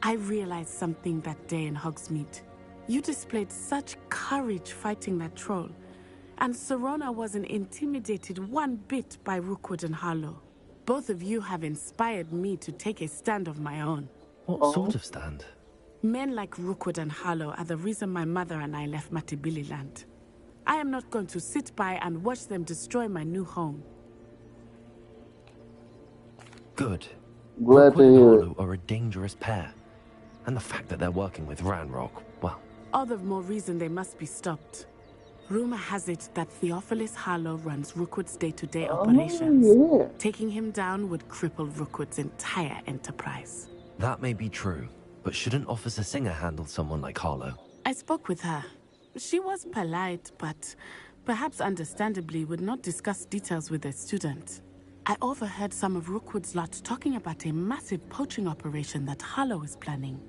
I realized something that day in Hogsmeade. You displayed such courage fighting that troll. And Serona wasn't intimidated one bit by Rookwood and Harlow. Both of you have inspired me to take a stand of my own. What sort of stand? Men like Rookwood and Harlow are the reason my mother and I left Matibili land. I am not going to sit by and watch them destroy my new home. Good. Glad to Rookwood and hear it. Harlow are a dangerous pair. And the fact that they're working with Ranrock, well... All the more reason they must be stopped. Rumor has it that Theophilus Harlow runs Rookwood's day-to-day operations. Yeah. Taking him down would cripple Rookwood's entire enterprise. That may be true, but shouldn't Officer Singer handle someone like Harlow? I spoke with her. She was polite, but perhaps understandably would not discuss details with a student. I overheard some of Rookwood's lot talking about a massive poaching operation that Harlow is planning.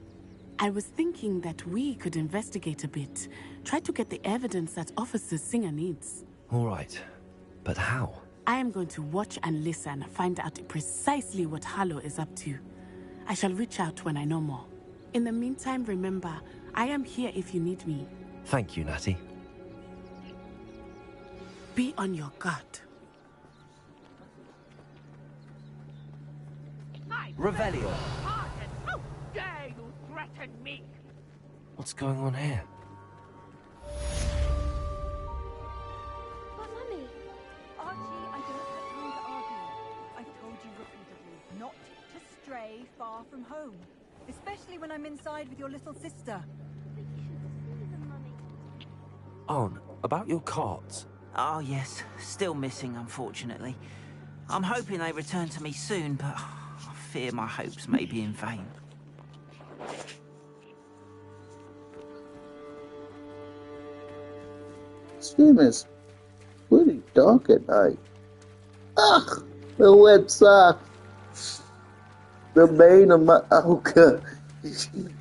I was thinking that we could investigate a bit, try to get the evidence that Officer Singer needs. All right, but how? I am going to watch and listen, find out precisely what Harlow is up to. I shall reach out when I know more. In the meantime, remember, I am here if you need me. Thank you, Natty. Be on your guard. Revelio. How dare you threaten me? What's going on here? But Mummy, Archie, I don't have time to argue. I've told you repeatedly not to stray far from home. Especially when I'm inside with your little sister. On, about your carts. Oh yes, still missing unfortunately. I'm hoping they return to me soon, but I fear my hopes may be in vain. This game is pretty dark at night. Ugh, the wet sock. The bane of my... Oh, God.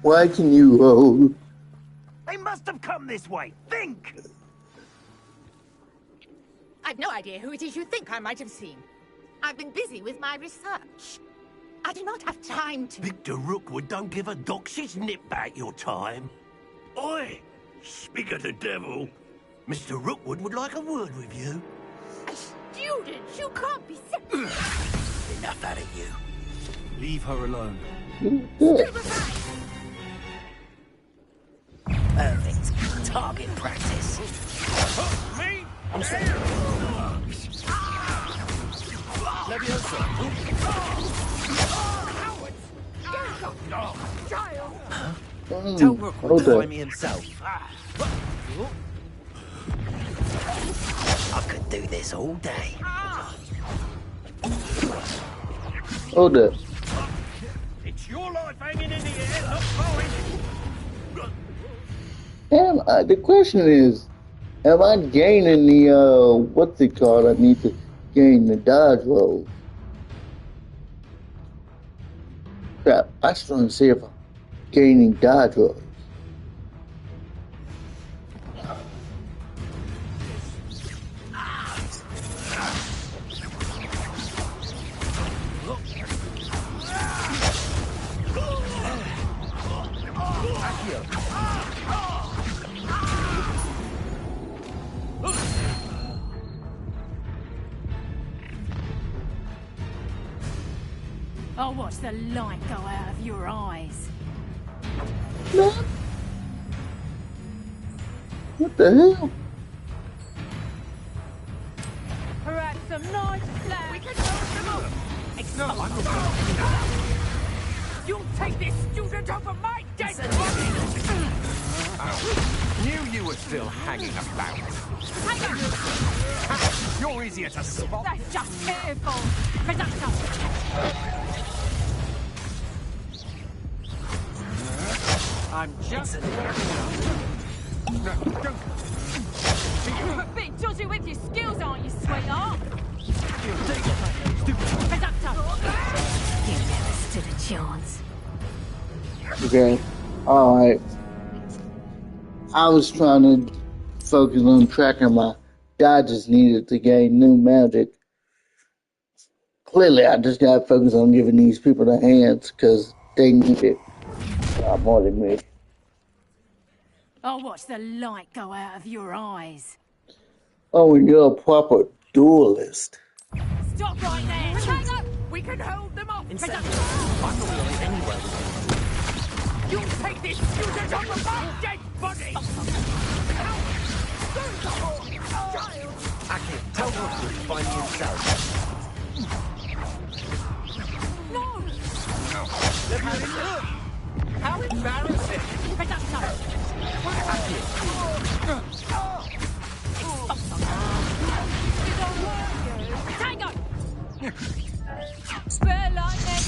Why can you hold? They must have come this way. Think! I've no idea who it is you think I might have seen. I've been busy with my research. I do not have time to... Victor Rookwood don't give a doxy's nip back your time. Oi! Speak of the devil. Mr. Rookwood would like a word with you. Students, you can't be sick. Enough out of you. Leave her alone. Perfect. Target practice. Me? I'm sorry. Tell Rookwood to find me himself. I could do this all day. Hold up. It's your life hanging in the air, not mine. The question is, am I gaining the, what's it called? I need to gain the dodge roll. Crap, I just want to see if I'm gaining dodge rolls. I'll watch the light go out of your eyes. What the hell? Perhaps some nice plans. We can hold them up. You'll take this student over my dead body. Knew you were still hanging about. You're easier to spot. That's just pitiful. Conductor. I'm just... No, don't. You're a bit dodgy with your skills, aren't you, sweetheart? Conductor. You never stood a chance. Okay. Alright. I was trying to focus on tracking my dodges needed to gain new magic. Clearly, I just gotta focus on giving these people the hands, because they need it. More than me. I'll watch the light go out of your eyes. Oh, and you're a proper duelist. Stop right there. Hang up. We can hold them off. I'm not going anywhere with you. You'll take this student over my dead body. Aki, tell Rookwood to find me himself. No. Let me look. How embarrassing. Conductor. Tango. Spare lightning.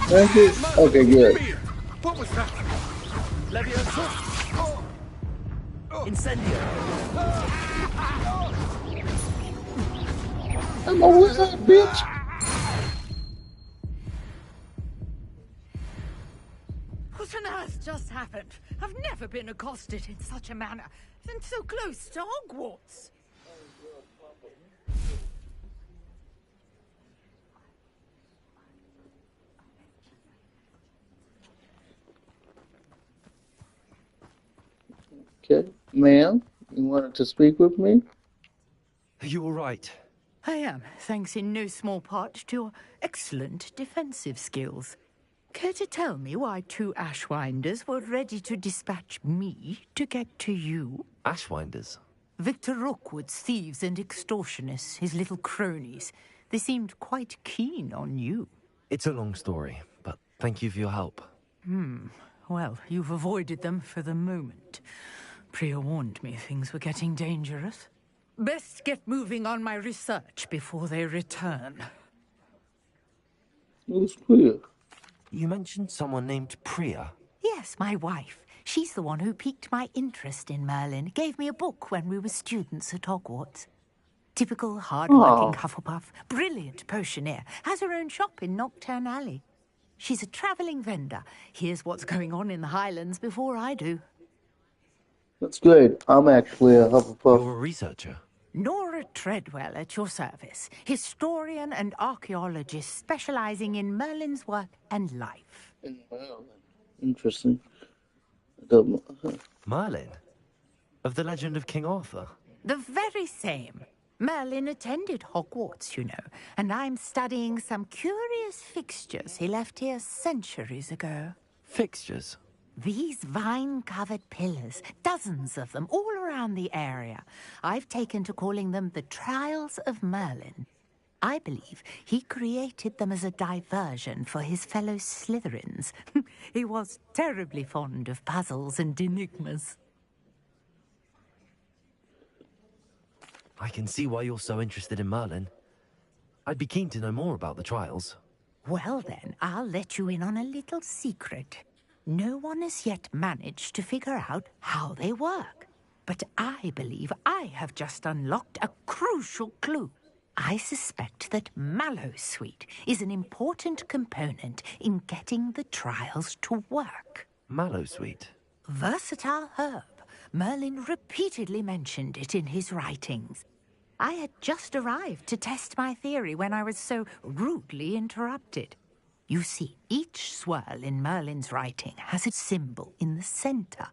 Thank you. Okay, good. What was that? Leviosa. Incendio. I'm a wizard, bitch. What on earth just happened? I've never been accosted in such a manner, and so close to Hogwarts. Okay, ma'am, you wanted to speak with me? Are you all right? I am, thanks in no small part to your excellent defensive skills. Care to tell me why two Ashwinders were ready to dispatch me to get to you? Ashwinders? Victor Rookwood's thieves and extortionists, his little cronies. They seemed quite keen on you. It's a long story, but thank you for your help. Well, you've avoided them for the moment. Priya warned me things were getting dangerous. Best get moving on my research before they return. It was clear. You mentioned someone named Priya. Yes, my wife. She's the one who piqued my interest in Merlin. Gave me a book when we were students at Hogwarts. Typical hard-working Hufflepuff. Brilliant potioneer. Has her own shop in Knockturn Alley. She's a travelling vendor. Hears what's going on in the Highlands before I do. That's good. I'm actually a Hufflepuff. You're a researcher? Nora Treadwell at your service, historian and archaeologist specializing in Merlin's work and life. In Merlin. Interesting. I don't know. Merlin? Of the legend of King Arthur? The very same. Merlin attended Hogwarts, you know, and I'm studying some curious fixtures he left here centuries ago. Fixtures? These vine-covered pillars, dozens of them, all around the area. I've taken to calling them the Trials of Merlin. I believe he created them as a diversion for his fellow Slytherins. He was terribly fond of puzzles and enigmas. I can see why you're so interested in Merlin. I'd be keen to know more about the trials. Well then, I'll let you in on a little secret. No one has yet managed to figure out how they work. But I believe I have just unlocked a crucial clue. I suspect that Mallowsweet is an important component in getting the trials to work. Mallowsweet? Versatile herb. Merlin repeatedly mentioned it in his writings. I had just arrived to test my theory when I was so rudely interrupted. You see, each swirl in Merlin's writing has a symbol in the center.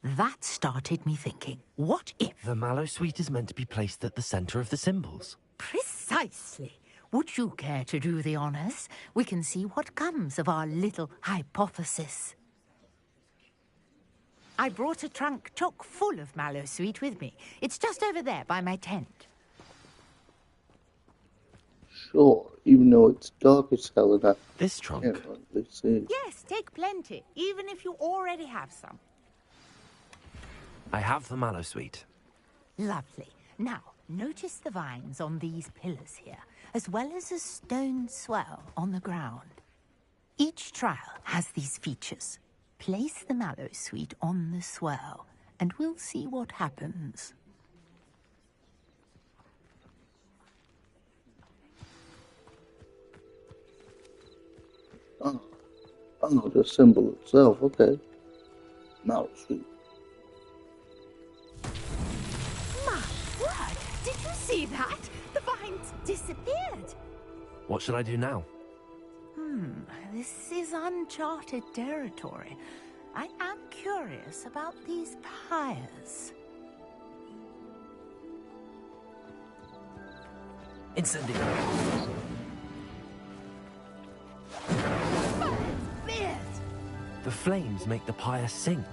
That started me thinking, what if... The Mallowsweet is meant to be placed at the center of the symbols. Precisely. Would you care to do the honors? We can see what comes of our little hypothesis. I brought a trunk chock full of Mallowsweet with me. It's just over there by my tent. Sure, even though it's dark as hell and I This trunk? can't hardly see. Yes, take plenty, even if you already have some. I have the Mallowsweet. Lovely. Now, notice the vines on these pillars here, as well as a stone swell on the ground. Each trial has these features. Place the Mallowsweet on the swell, and we'll see what happens. Oh, the symbol itself, okay. Mallowsweet. My word! Did you see that? The vines disappeared. What should I do now? This is uncharted territory. I am curious about these pyres. Incendiary. The flames make the pyre sink.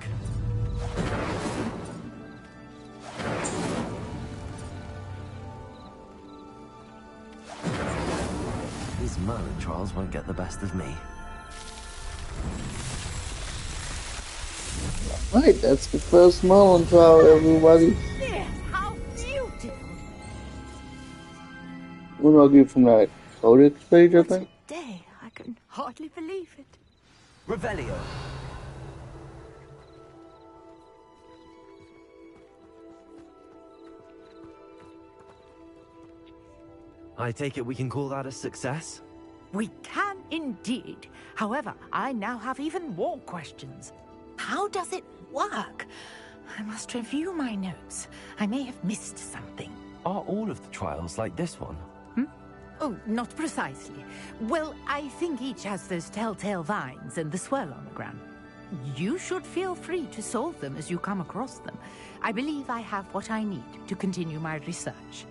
These Merlin trials won't get the best of me. Right, that's the first Merlin trial, everybody. How beautiful! What do I get from that codex page, I think? Day, I can hardly believe it. Revelio. I take it we can call that a success? We can indeed. However, I now have even more questions. How does it work? I must review my notes. I may have missed something. Are all of the trials like this one? Oh, not precisely. Well, I think each has those telltale vines and the swirl on the ground. You should feel free to solve them as you come across them. I believe I have what I need to continue my research.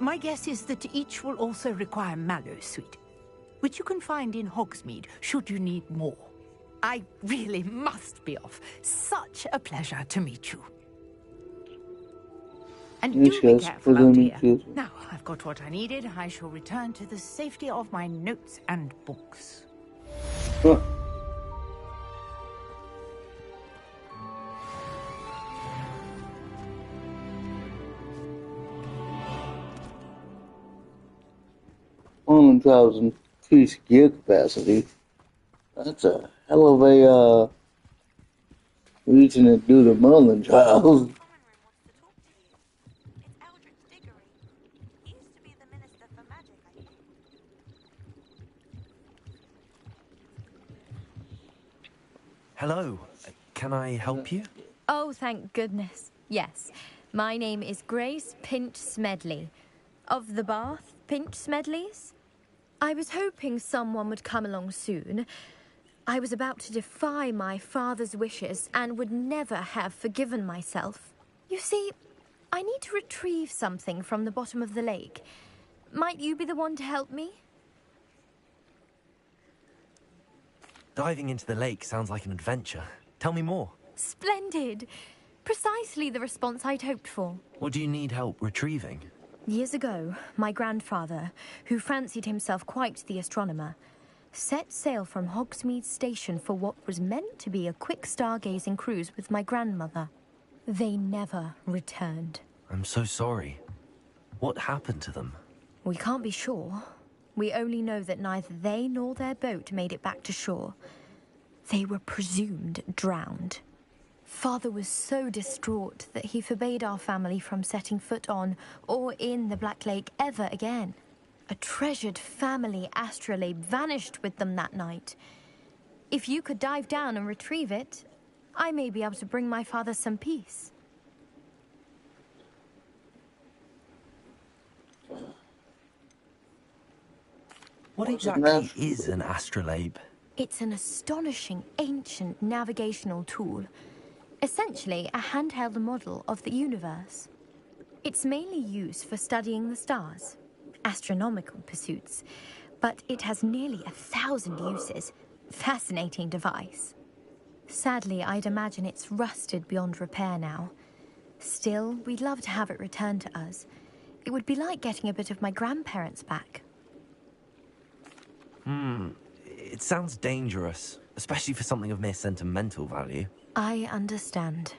My guess is that each will also require Mallowsweet, which you can find in Hogsmeade should you need more. I really must be off. Such a pleasure to meet you. And do be careful out here. Now, I've got what I needed. I shall return to the safety of my notes and books. Huh. Merlin trials increase gear capacity. That's a hell of a reason to do the Merlin trials. Hello. Can I help you? Oh, thank goodness. Yes. My name is Grace Pinch Smedley, of the Bath Pinch Smedleys. I was hoping someone would come along soon. I was about to defy my father's wishes and would never have forgiven myself. You see, I need to retrieve something from the bottom of the lake. Might you be the one to help me? Diving into the lake sounds like an adventure. Tell me more. Splendid! Precisely the response I'd hoped for. What do you need help retrieving? Years ago, my grandfather, who fancied himself quite the astronomer, set sail from Hogsmeade Station for what was meant to be a quick stargazing cruise with my grandmother. They never returned. I'm so sorry. What happened to them? We can't be sure. We only know that neither they nor their boat made it back to shore. They were presumed drowned. Father was so distraught that he forbade our family from setting foot on or in the Black Lake ever again. A treasured family astrolabe vanished with them that night. If you could dive down and retrieve it, I may be able to bring my father some peace. What exactly is an astrolabe? It's an astonishing ancient navigational tool. Essentially a handheld model of the universe. It's mainly used for studying the stars, astronomical pursuits, but it has nearly 1,000 uses. Fascinating device. Sadly, I'd imagine it's rusted beyond repair now. Still, we'd love to have it returned to us. It would be like getting a bit of my grandparents back. It sounds dangerous, especially for something of mere sentimental value. I understand.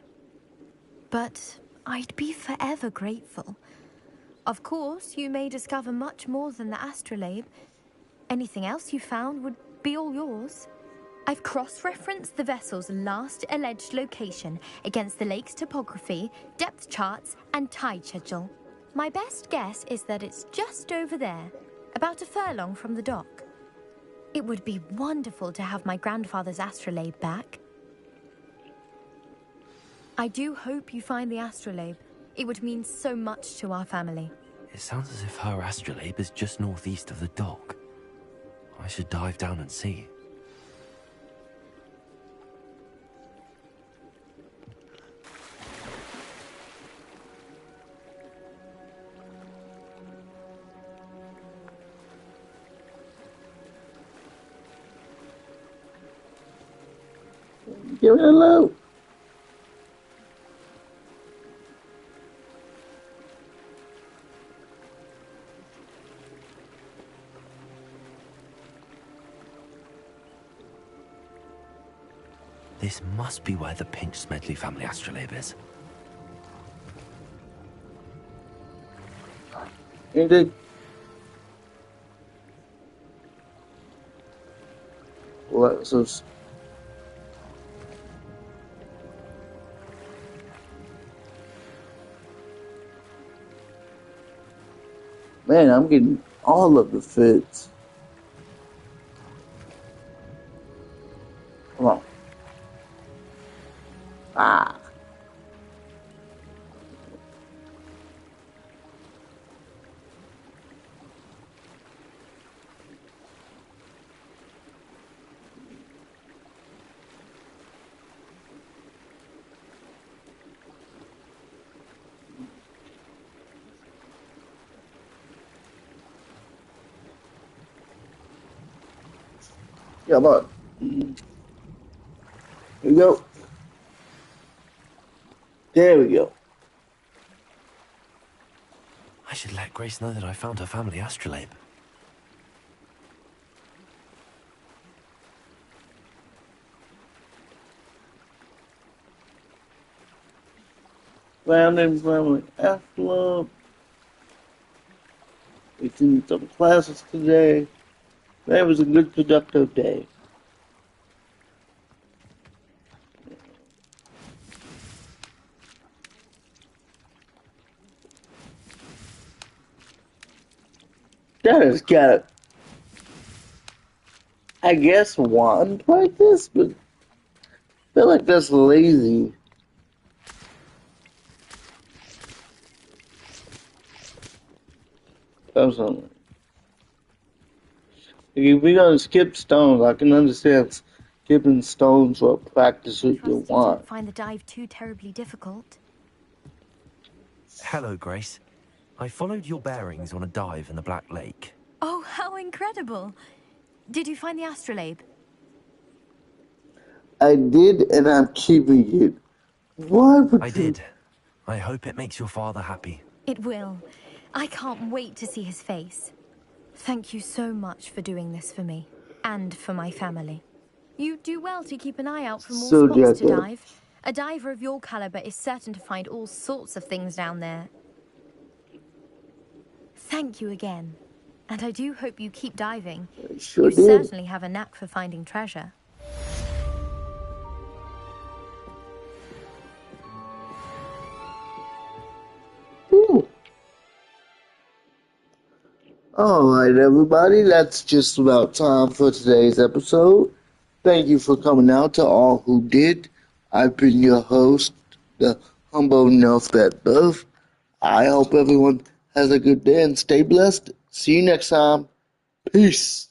But I'd be forever grateful. Of course, you may discover much more than the astrolabe. Anything else you found would be all yours. I've cross-referenced the vessel's last alleged location against the lake's topography, depth charts, and tide schedule. My best guess is that it's just over there, about a furlong from the dock. It would be wonderful to have my grandfather's astrolabe back. I do hope you find the astrolabe. It would mean so much to our family. It sounds as if her astrolabe is just northeast of the dock. I should dive down and see. Give it a load. This must be where the Pinch Smedley family astrolabe is. Indeed. Let's us. Man, I'm getting all of the fits. Come on. Ah. Come on. Here we go. There we go. I should let Grace know that I found her family astrolabe. Found him family astrolabe. We did some classes today. That was a good, productive day. That has got, I guess, wand like this, but I feel like that's lazy. Personally. If we're gonna skip stones, I can understand skipping stones for practice what you want. Find the dive too terribly difficult. Hello, Grace. I followed your bearings on a dive in the Black Lake. Oh, how incredible! Did you find the astrolabe? I did, and I'm keeping it. Why would I did. I hope it makes your father happy. It will. I can't wait to see his face. Thank you so much for doing this for me, and for my family. You do well to keep an eye out for more spots to dive. A diver of your caliber is certain to find all sorts of things down there. Thank you again. And I do hope you keep diving. You certainly have a knack for finding treasure. Ooh. Alright, everybody, that's just about time for today's episode. Thank you for coming out to all who did. I've been your host, the humble Nelspet Buff. I hope everyone has a good day and stay blessed. See you next time. Peace.